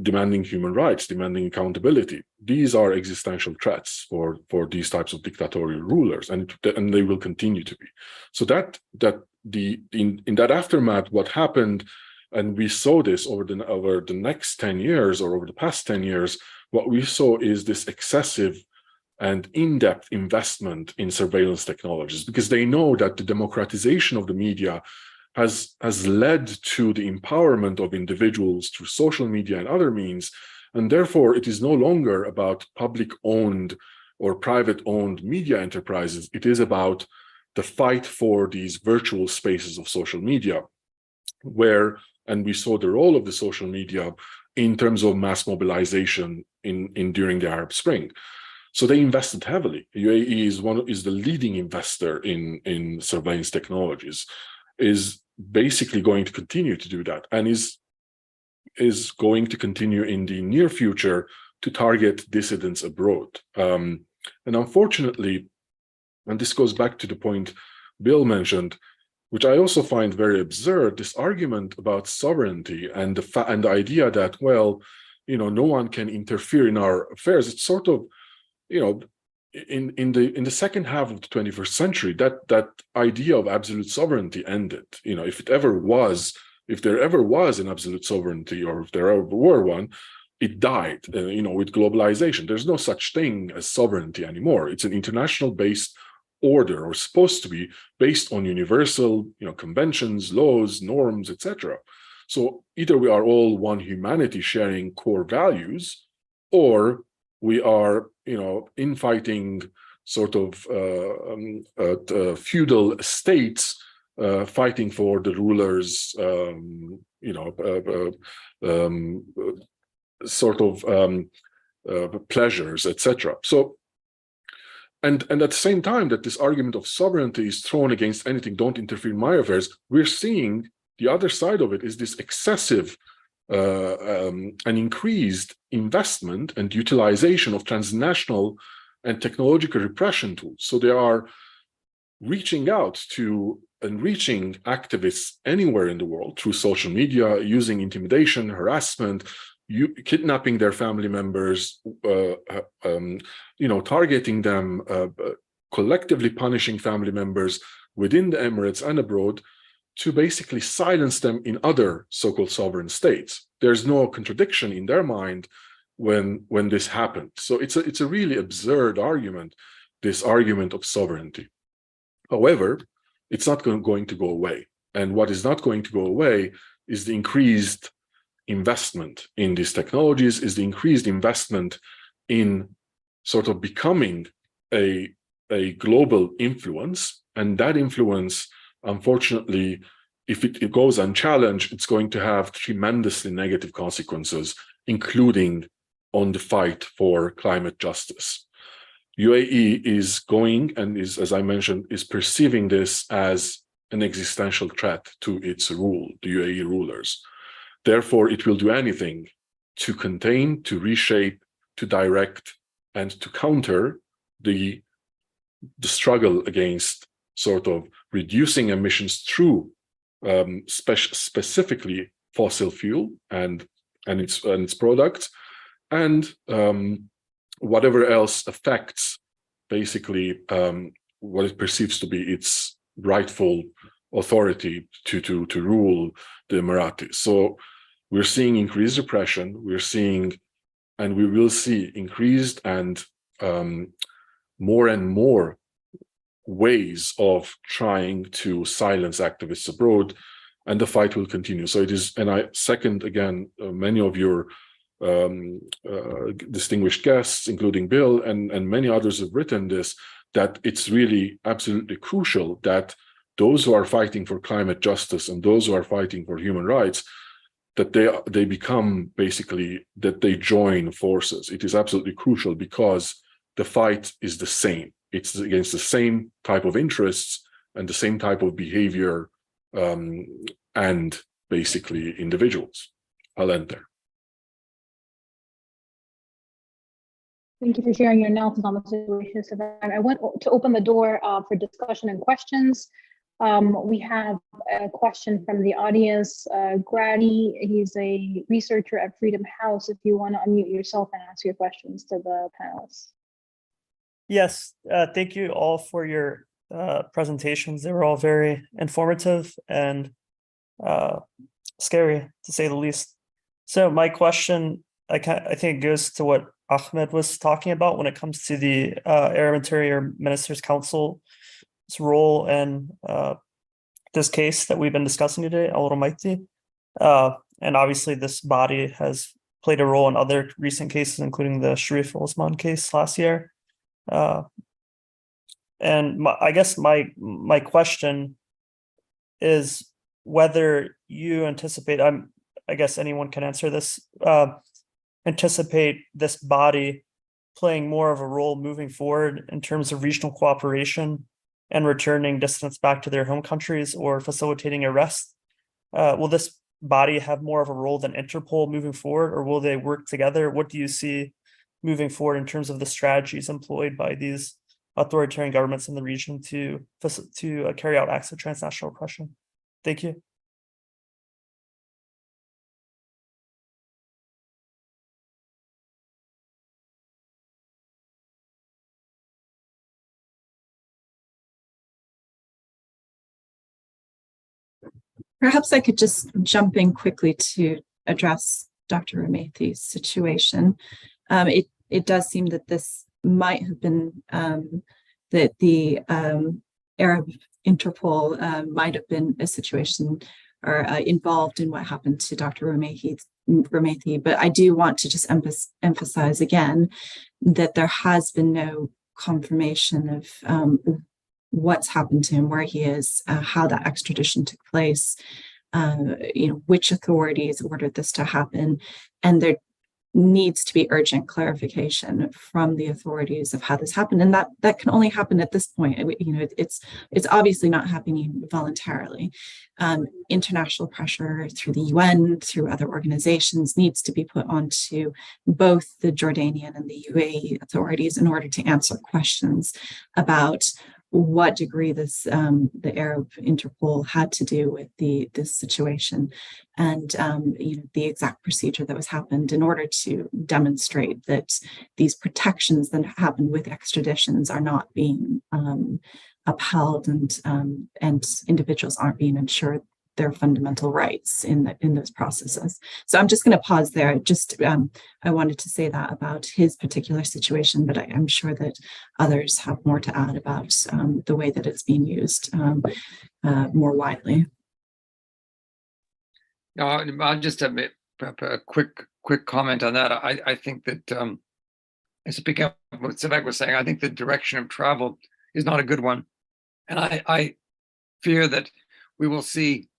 demanding human rights, demanding accountability. These are existential threats for these types of dictatorial rulers, and they will continue to be. So in that aftermath, what happened, and we saw this over the next 10 years or over the past 10 years, what we saw is this excessive and in-depth investment in surveillance technologies, because they know that the democratization of the media has led to the empowerment of individuals through social media and other means, and therefore it is no longer about public-owned or private-owned media enterprises. It is about the fight for these virtual spaces of social media, and we saw the role of the social media in terms of mass mobilization during the Arab Spring. So they invested heavily. UAE is the leading investor in surveillance technologies, is basically going to continue to do that, and is going to continue in the near future to target dissidents abroad. And unfortunately, and this goes back to the point Bill mentioned, which I also find very absurd, this argument about sovereignty and the idea that, well, no one can interfere in our affairs. It's sort of, in the second half of the 21st century, that idea of absolute sovereignty ended. If there ever was an absolute sovereignty, or if there ever were one, it died. With globalization, there's no such thing as sovereignty anymore. It's an international-based order, or supposed to be, based on universal, conventions, laws, norms, etc. So either we are all one humanity sharing core values, or we are, infighting sort of feudal states fighting for the rulers' pleasures, etc. So, and at the same time that this argument of sovereignty is thrown against anything, don't interfere in my affairs, we're seeing the other side of it is this excessive and increased investment and utilization of transnational and technological repression tools. So they are reaching out to and reaching activists anywhere in the world through social media, using intimidation, harassment, kidnapping their family members, targeting them, collectively punishing family members, within the Emirates and abroad to basically silence them in other so-called sovereign states. There's no contradiction in their mind when this happened. So it's a really absurd argument, this argument of sovereignty. However, it's not going to go away. And what is not going to go away is the increased investment in these technologies, is the increased investment in sort of becoming a global influence. And that influence, unfortunately, if it goes unchallenged, it's going to have tremendously negative consequences, including on the fight for climate justice. UAE is going and is, as I mentioned, is perceiving this as an existential threat to its rule, the UAE rulers. Therefore, it will do anything to contain, to reshape, to direct, and to counter the struggle against sort of reducing emissions through specifically fossil fuel and its products, and whatever else affects basically what it perceives to be its rightful authority to rule the Emirati. So we're seeing increased repression, we're seeing, and we will see increased and more ways of trying to silence activists abroad, and the fight will continue. So it is, and I second again many of your distinguished guests, including Bill and many others have written this, that it's really absolutely crucial that those who are fighting for climate justice and those who are fighting for human rights, that they become basically, that they join forces. It is absolutely crucial because the fight is the same. It's against the same type of interests and the same type of behavior and basically individuals. I'll end there. Thank you for sharing your analysis on the situation, Savannah. I want to open the door for discussion and questions. We have a question from the audience. Grady, he's a researcher at Freedom House. If you want to unmute yourself and ask your questions to the panelists. Yes, thank you all for your presentations. They were all very informative and scary, to say the least. So my question, I think it goes to what Ahmed was talking about when it comes to the Arab Interior Ministers Council's role in this case that we've been discussing today, Al Rumaiti. And obviously this body has played a role in other recent cases, including the Sharif Osman case last year. And I guess my question is whether you anticipate, I guess anyone can answer this, anticipate this body playing more of a role moving forward in terms of regional cooperation and returning dissidents back to their home countries or facilitating arrests. Will this body have more of a role than Interpol moving forward, or will they work together? What do you see moving forward in terms of the strategies employed by these authoritarian governments in the region to carry out acts of transnational oppression? Thank you. Perhaps I could just jump in quickly to address Dr. Rumaiti's situation. It does seem that this might have been that the Arab Interpol might have been a situation or involved in what happened to Dr. Rumaiti, but I do want to just emphasize again that there has been no confirmation of what's happened to him, where he is, how that extradition took place, which authorities ordered this to happen, and there needs to be urgent clarification from the authorities of how this happened, and that can only happen at this point. It's obviously not happening voluntarily. International pressure through the UN, through other organizations, needs to be put onto both the Jordanian and the UAE authorities in order to answer questions about what degree this the Arab Interpol had to do with this situation, and the exact procedure that was happened in order to demonstrate that these protections that happen with extraditions are not being upheld, and individuals aren't being ensured their fundamental rights in those processes. So I'm just going to pause there. Just I wanted to say that about his particular situation, but I'm sure that others have more to add about the way that it's being used more widely. No, I'll just have a quick comment on that. I think that as to pick up what Sevek was saying, I think the direction of travel is not a good one, and I fear that we will see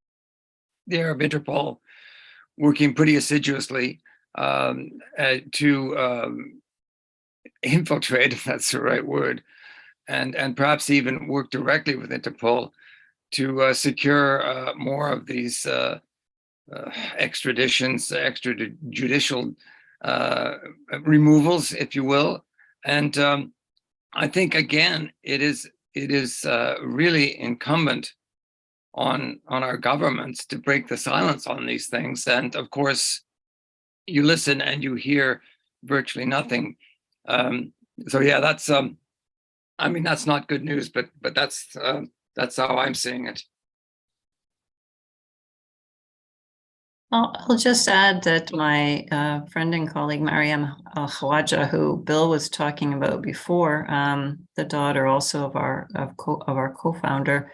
the Arab Interpol working pretty assiduously to infiltrate, if that's the right word, and perhaps even work directly with Interpol to secure more of these extraditions, extrajudicial removals, if you will. And I think again, it is really incumbent on our governments to break the silence on these things. And of course, you listen and you hear virtually nothing. So yeah, that's I mean, that's not good news, but that's how I'm seeing it. I'll just add that my friend and colleague Mariam Al-Khawaja, who Bill was talking about before, the daughter also of our co-founder,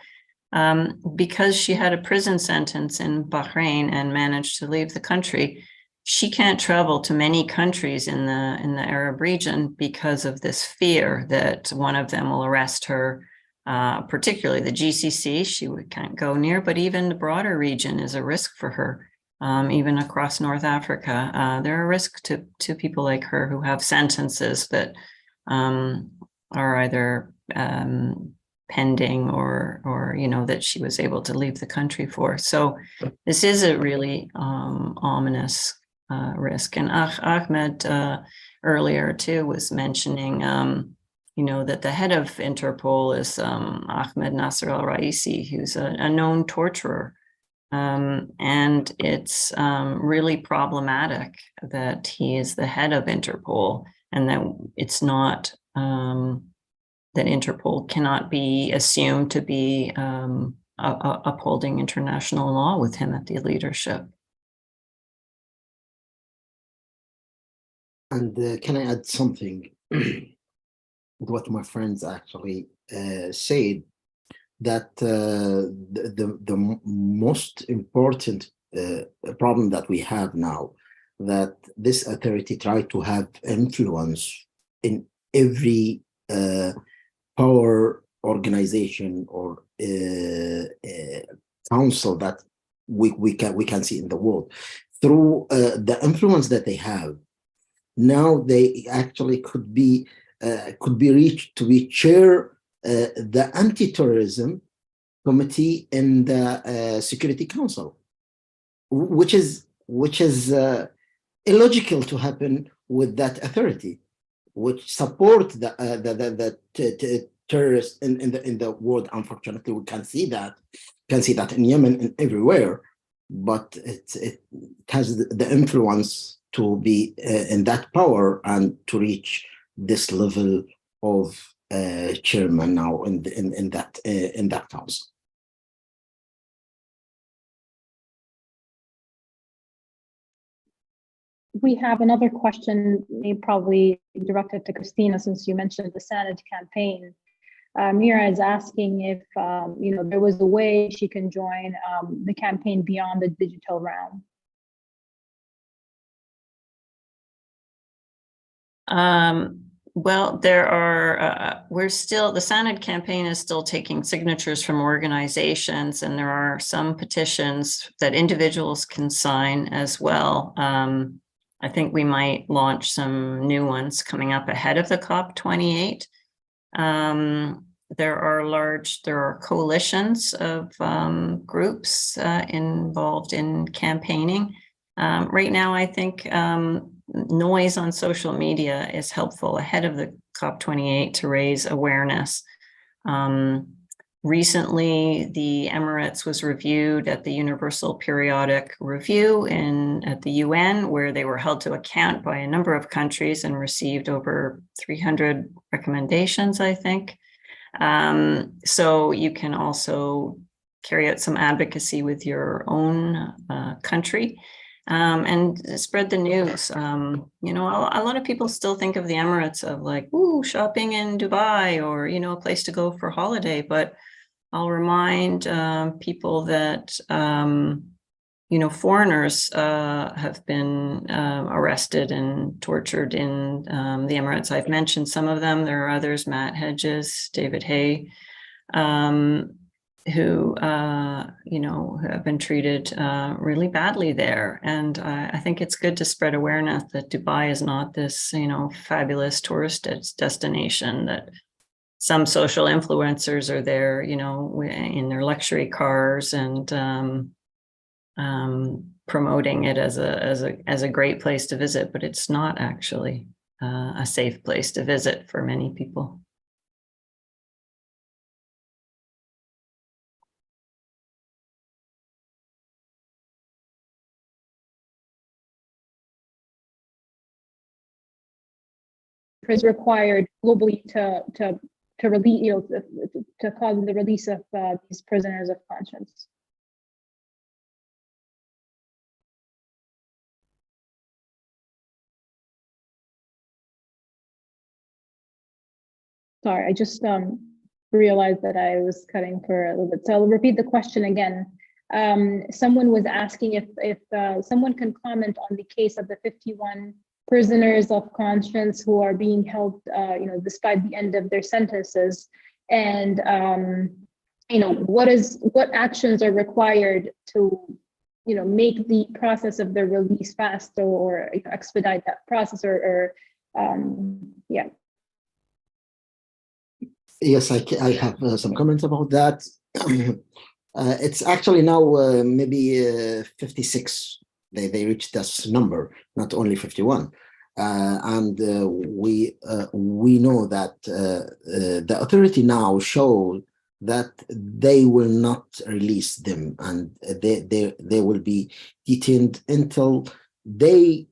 because she had a prison sentence in Bahrain and managed to leave the country, she can't travel to many countries in the Arab region because of this fear that one of them will arrest her, particularly the GCC, she can't go near, but even the broader region is a risk for her. Even across North Africa, they're a risk to people like her who have sentences that are either pending or that she was able to leave the country for. So this is a really ominous risk. And Ahmed earlier too was mentioning that the head of Interpol is Ahmed Nasser al-Raisi, who's a known torturer. And it's really problematic that he is the head of Interpol, and that it's not that Interpol cannot be assumed to be upholding international law with him at the leadership. And can I add something with what my friends actually said? That the most important problem that we have now, that this authority tried to have influence in every power organization or council that we can see in the world. Through the influence that they have, now they actually could be reached to be chair the anti-terrorism committee in the Security Council, which is illogical to happen with that authority, which support the terrorists in the world. Unfortunately, we can see that in Yemen and everywhere, but it has the influence to be in that power and to reach this level of chairman now in that council. We have another question, probably directed to Christina, since you mentioned the Sanad campaign. Mira is asking if there was a way she can join the campaign beyond the digital realm. Well, there are, the Sanad campaign is still taking signatures from organizations, and there are some petitions that individuals can sign as well. I think we might launch some new ones coming up ahead of the COP28. There are coalitions of groups involved in campaigning. Right now, I think noise on social media is helpful ahead of the COP28 to raise awareness. Recently, the Emirates was reviewed at the Universal Periodic Review at the UN, where they were held to account by a number of countries and received over 300 recommendations, I think. So you can also carry out some advocacy with your own country and spread the news. You know, a lot of people still think of the Emirates of like, ooh, shopping in Dubai or, you know, a place to go for holiday. But I'll remind people that, you know, foreigners have been arrested and tortured in the Emirates. I've mentioned some of them. There are others, Matt Hedges, David Hay, who, you know, have been treated really badly there. And I think it's good to spread awareness that Dubai is not this, you know, fabulous tourist destination, that some social influencers are there, you know, in their luxury cars and promoting it as a great place to visit, but it's not actually a safe place to visit for many people. Is required globally to release, you know, to cause the release of these prisoners of conscience. Sorry, I just realized that I was cutting for a little bit. So I'll repeat the question again. Someone was asking if someone can comment on the case of the 51 prisoners of conscience who are being held, you know, despite the end of their sentences, and you know, what actions are required to, you know, make the process of their release faster or you know, expedite that process, or yeah. Yes, I have some comments about that. It's actually now maybe 56. They reached this number, not only 51. And we know that the authority now showed that they will not release them, and they will be detained until they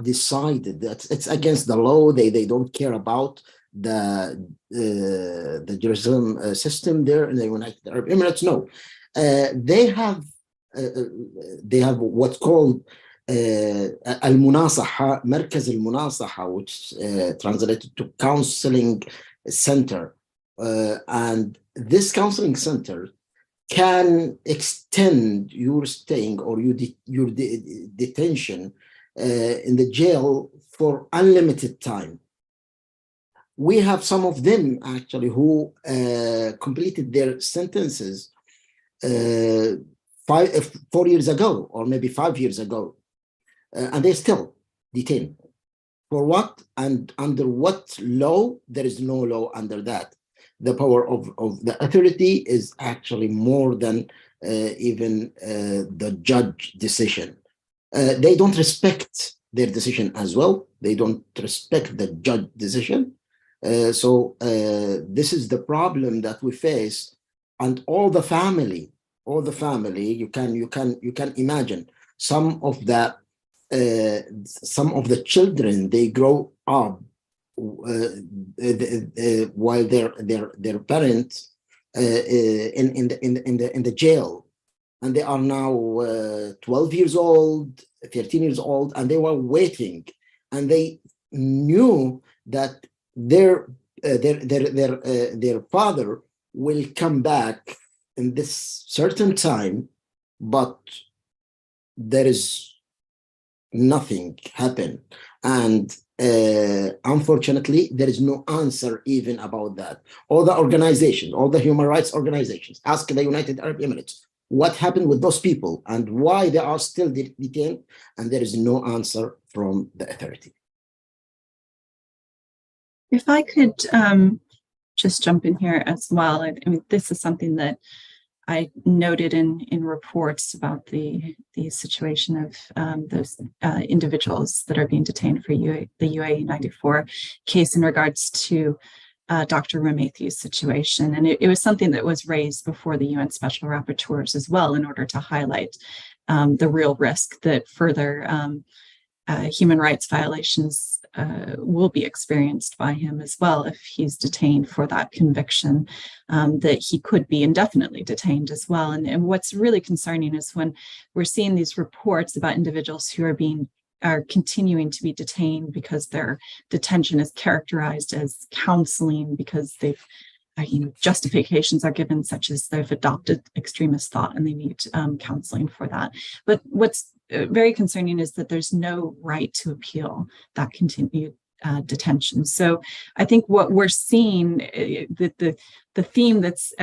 decided that it's against the law. They don't care about the Jerusalem system there in the United Arab Emirates. No, they have what's called المناصحة, مركز المناصحة, which translated to counseling center, and this counseling center can extend your staying or your detention in the jail for unlimited time. We have some of them actually who completed their sentences 4 years ago, or maybe 5 years ago, and they're still detained. For what and under what law? There is no law under that. The power of the authority is actually more than even the judge decision. They don't respect their decision as well. They don't respect the judge decision. So this is the problem that we face, and all the family, you can imagine some of the children, they grow up while their parents in the jail, and they are now 12 years old, 13 years old, and they were waiting, and they knew that their father will come back in this certain time, but there is nothing happen, and unfortunately there is no answer even about that. All the organizations, all the human rights organizations ask the United Arab Emirates what happened with those people and why they are still detained, and there is no answer from the authority. If I could just jump in here as well. I mean, this is something that I noted in reports about the situation of those individuals that are being detained for the UAE 94 case in regards to Dr. Ramathi's situation. And it was something that was raised before the UN Special Rapporteurs as well, in order to highlight the real risk that further human rights violations will be experienced by him as well if he's detained for that conviction, that he could be indefinitely detained as well. And what's really concerning is when we're seeing these reports about individuals who are continuing to be detained because their detention is characterized as counseling because they've justifications are given such as they've adopted extremist thought and they need counseling for that. But what's very concerning is that there's no right to appeal that continued detention. So I think what we're seeing, the theme that's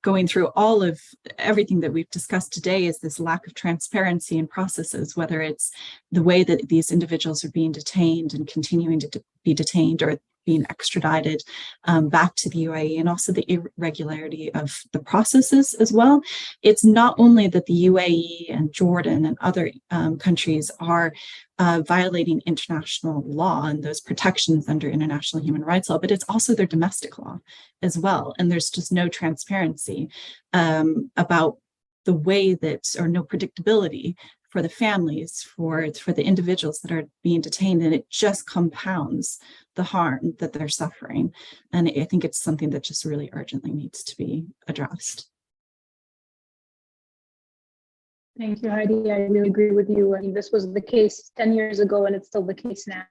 going through all of everything that we've discussed today is this lack of transparency in processes, whether it's the way that these individuals are being detained and continuing to be detained or being extradited back to the UAE, and also the irregularity of the processes as well. It's not only that the UAE and Jordan and other countries are violating international law and those protections under international human rights law, but it's also their domestic law as well. And there's just no transparency about the way that, or no predictability for the families, for the individuals that are being detained, and it just compounds the harm that they're suffering. And I think it's something that just really urgently needs to be addressed. Thank you, Heidi. I really agree with you. I mean, this was the case 10 years ago, and it's still the case now.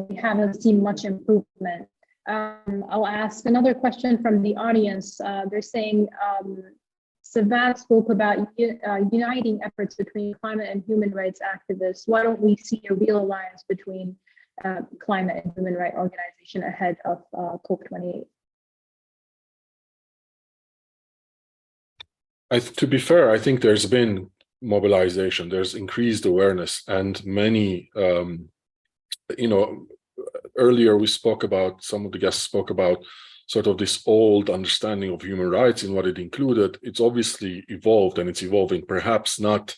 We haven't seen much improvement. I'll ask another question from the audience. They're saying, Savat spoke about uniting efforts between climate and human rights activists. Why don't we see a real alliance between climate and human rights organization ahead of COP28? To be fair, I think there's been mobilization, there's increased awareness, and many, earlier we spoke about, some of the guests spoke about sort of this old understanding of human rights and what it included. It's obviously evolved, and it's evolving perhaps not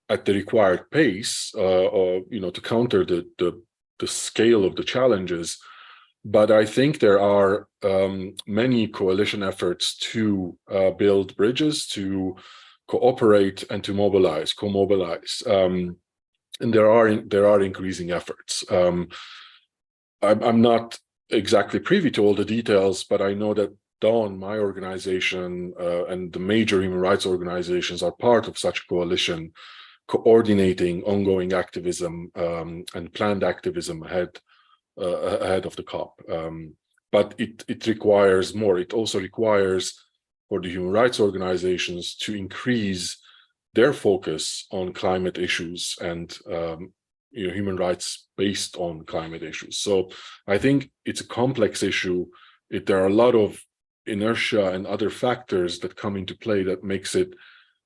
at the required pace, to counter the scale of the challenges. But I think there are many coalition efforts to build bridges, to cooperate, and to mobilize, co-mobilize. And there are increasing efforts. I'm not exactly privy to all the details, but I know that DAWN, my organization, and the major human rights organizations are part of such a coalition, coordinating ongoing activism and planned activism ahead of the COP. But it requires more. It also requires for the human rights organizations to increase their focus on climate issues and human rights based on climate issues. So I think it's a complex issue. There are a lot of inertia and other factors that come into play that makes it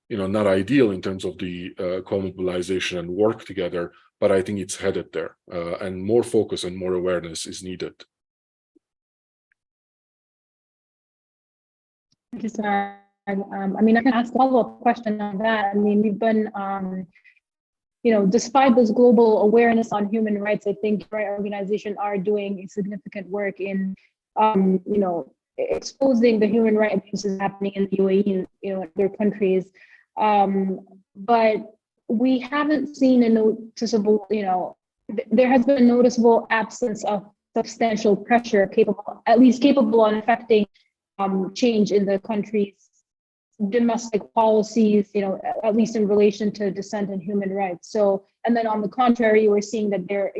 not ideal in terms of the co-mobilization and work together, but I think it's headed there, and more focus and more awareness is needed. Thank you, sir. I can ask a follow-up question on that. I mean, we've been, despite this global awareness on human rights, I think our organization are doing a significant work in, exposing the human rights abuses happening in the UAE and other countries. But we haven't seen a noticeable, there has been a noticeable absence of substantial pressure capable on affecting change in the country's domestic policies, at least in relation to dissent and human rights. So, and then on the contrary, we're seeing that they're,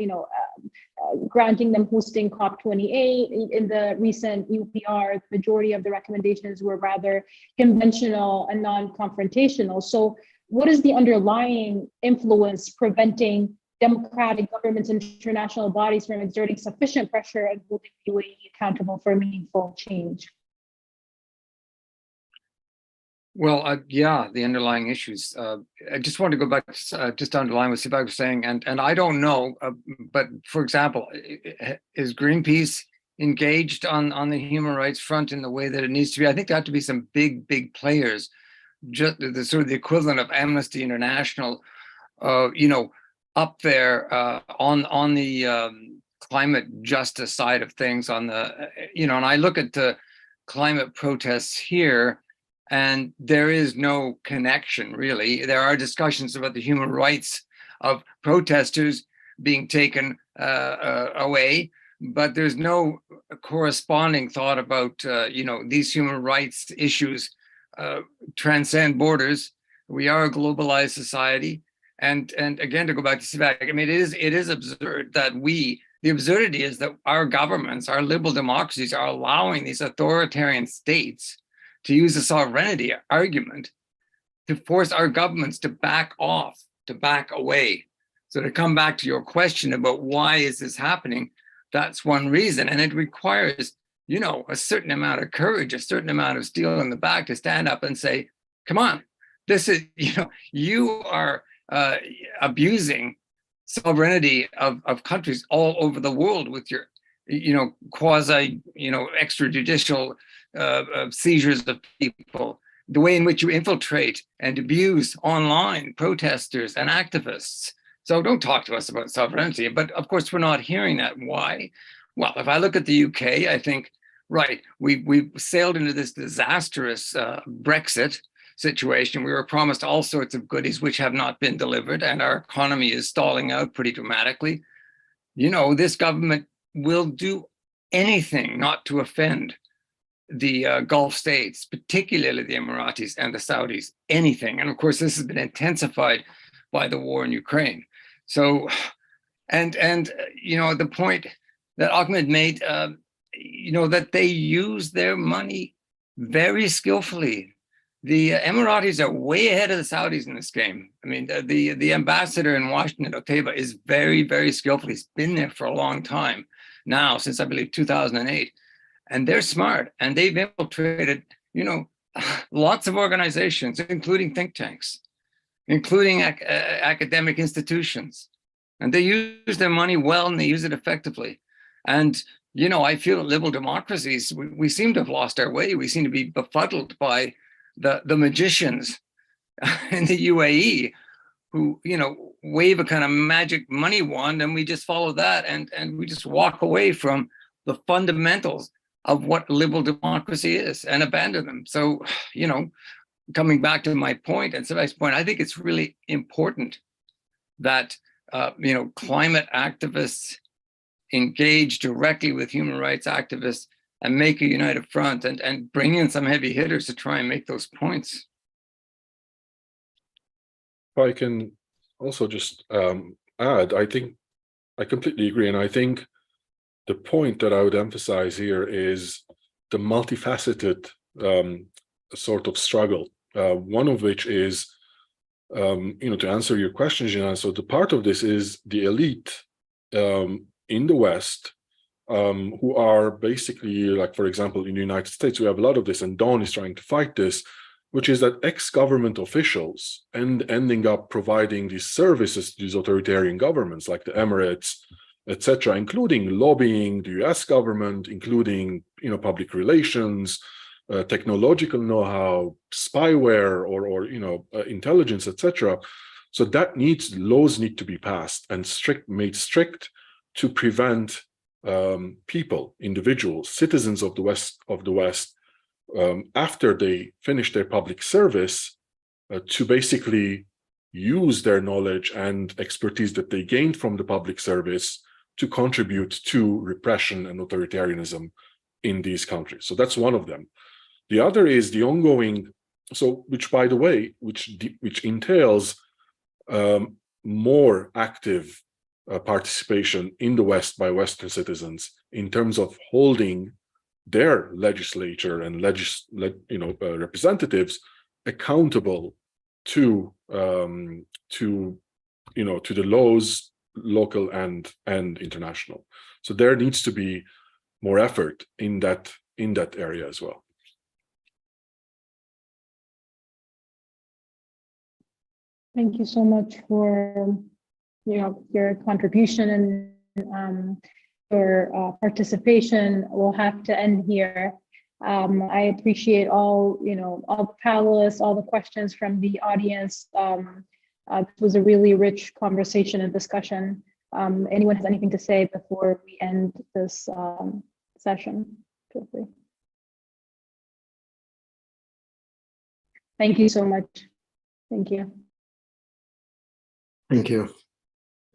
granting them hosting COP28 in the recent UPR, the majority of the recommendations were rather conventional and non-confrontational. So what is the underlying influence preventing democratic governments and international bodies from exerting sufficient pressure and holding the UAE accountable for meaningful change? Well, the underlying issues. I just want to go back, just to underline what Sabat was saying, and I don't know, but for example, is Greenpeace engaged on the human rights front in the way that it needs to be? I think there have to be some big players, just the sort of the equivalent of Amnesty International, up there on the climate justice side of things. On the, and I look at the climate protests here, and there is no connection, really. There are discussions about the human rights of protesters, being taken away, but there's no corresponding thought about, these human rights issues transcend borders. We are a globalized society. And again, to go back to Sivak, I mean, it is absurd that the absurdity is that our governments, our liberal democracies are allowing these authoritarian states to use the sovereignty argument to force our governments to back off, to back away. So to come back to your question about why is this happening, that's one reason. And it requires, a certain amount of courage, a certain amount of steel in the back to stand up and say, come on, this is, you are abusing sovereignty of countries all over the world with your, quasi, extrajudicial seizures of people, the way in which you infiltrate and abuse online protesters and activists. So don't talk to us about sovereignty. But of course, we're not hearing that. Why? Well, if I look at the UK, I think, right, we sailed into this disastrous Brexit situation. We were promised all sorts of goodies which have not been delivered, and our economy is stalling out pretty dramatically. This government will do anything not to offend the Gulf states, particularly the Emiratis and the Saudis, anything. And of course, this has been intensified by the war in Ukraine. So, and the point that Ahmed made, that they use their money very skillfully. The Emiratis are way ahead of the Saudis in this game. I mean, the ambassador in Washington, Oteba, is very, very skillful. He's been there for a long time now, since I believe 2008. And they're smart, and they've infiltrated, lots of organizations, including think tanks, including academic institutions. And they use their money well, and they use it effectively. And, I feel that liberal democracies, we seem to have lost our way. We seem to be befuddled by the magicians in the UAE who, wave a kind of magic money wand, and we just follow that, and we just walk away from the fundamentals of what liberal democracy is and abandon them. So, coming back to my point and Sivak's point, I think it's really important that, climate activists engage directly with human rights activists and make a united front and bring in some heavy hitters to try and make those points. If I can also just add, I think I completely agree. And I think the point that I would emphasize here is the multifaceted sort of struggle, one of which is, to answer your question, Jinan, so the part of this is the elite in the West, who are basically, like, for example, in the United States, we have a lot of this, and Dawn is trying to fight this, which is that ex-government officials ending up providing these services to these authoritarian governments like the Emirates, etc., including lobbying the US government, including, public relations, technological know-how, spyware, or intelligence, etc. So that laws need to be passed and made strict to prevent people, individuals, citizens of the West, after they finish their public service, to basically use their knowledge and expertise that they gained from the public service to contribute to repression and authoritarianism in these countries. So that's one of them. The other is the ongoing, which, by the way, which entails more active participation in the West by Western citizens in terms of holding their legislature and representatives accountable to the laws, local and international. So there needs to be more effort in that area as well. Thank you so much for your contribution and your participation. We'll have to end here. I appreciate all the panelists, all the questions from the audience. It was a really rich conversation and discussion. Anyone has anything to say before we end this session? Feel free. Thank you so much. Thank you. Thank you.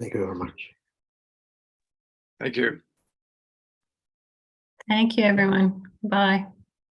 Thank you very much. Thank you. Thank you, everyone. Bye.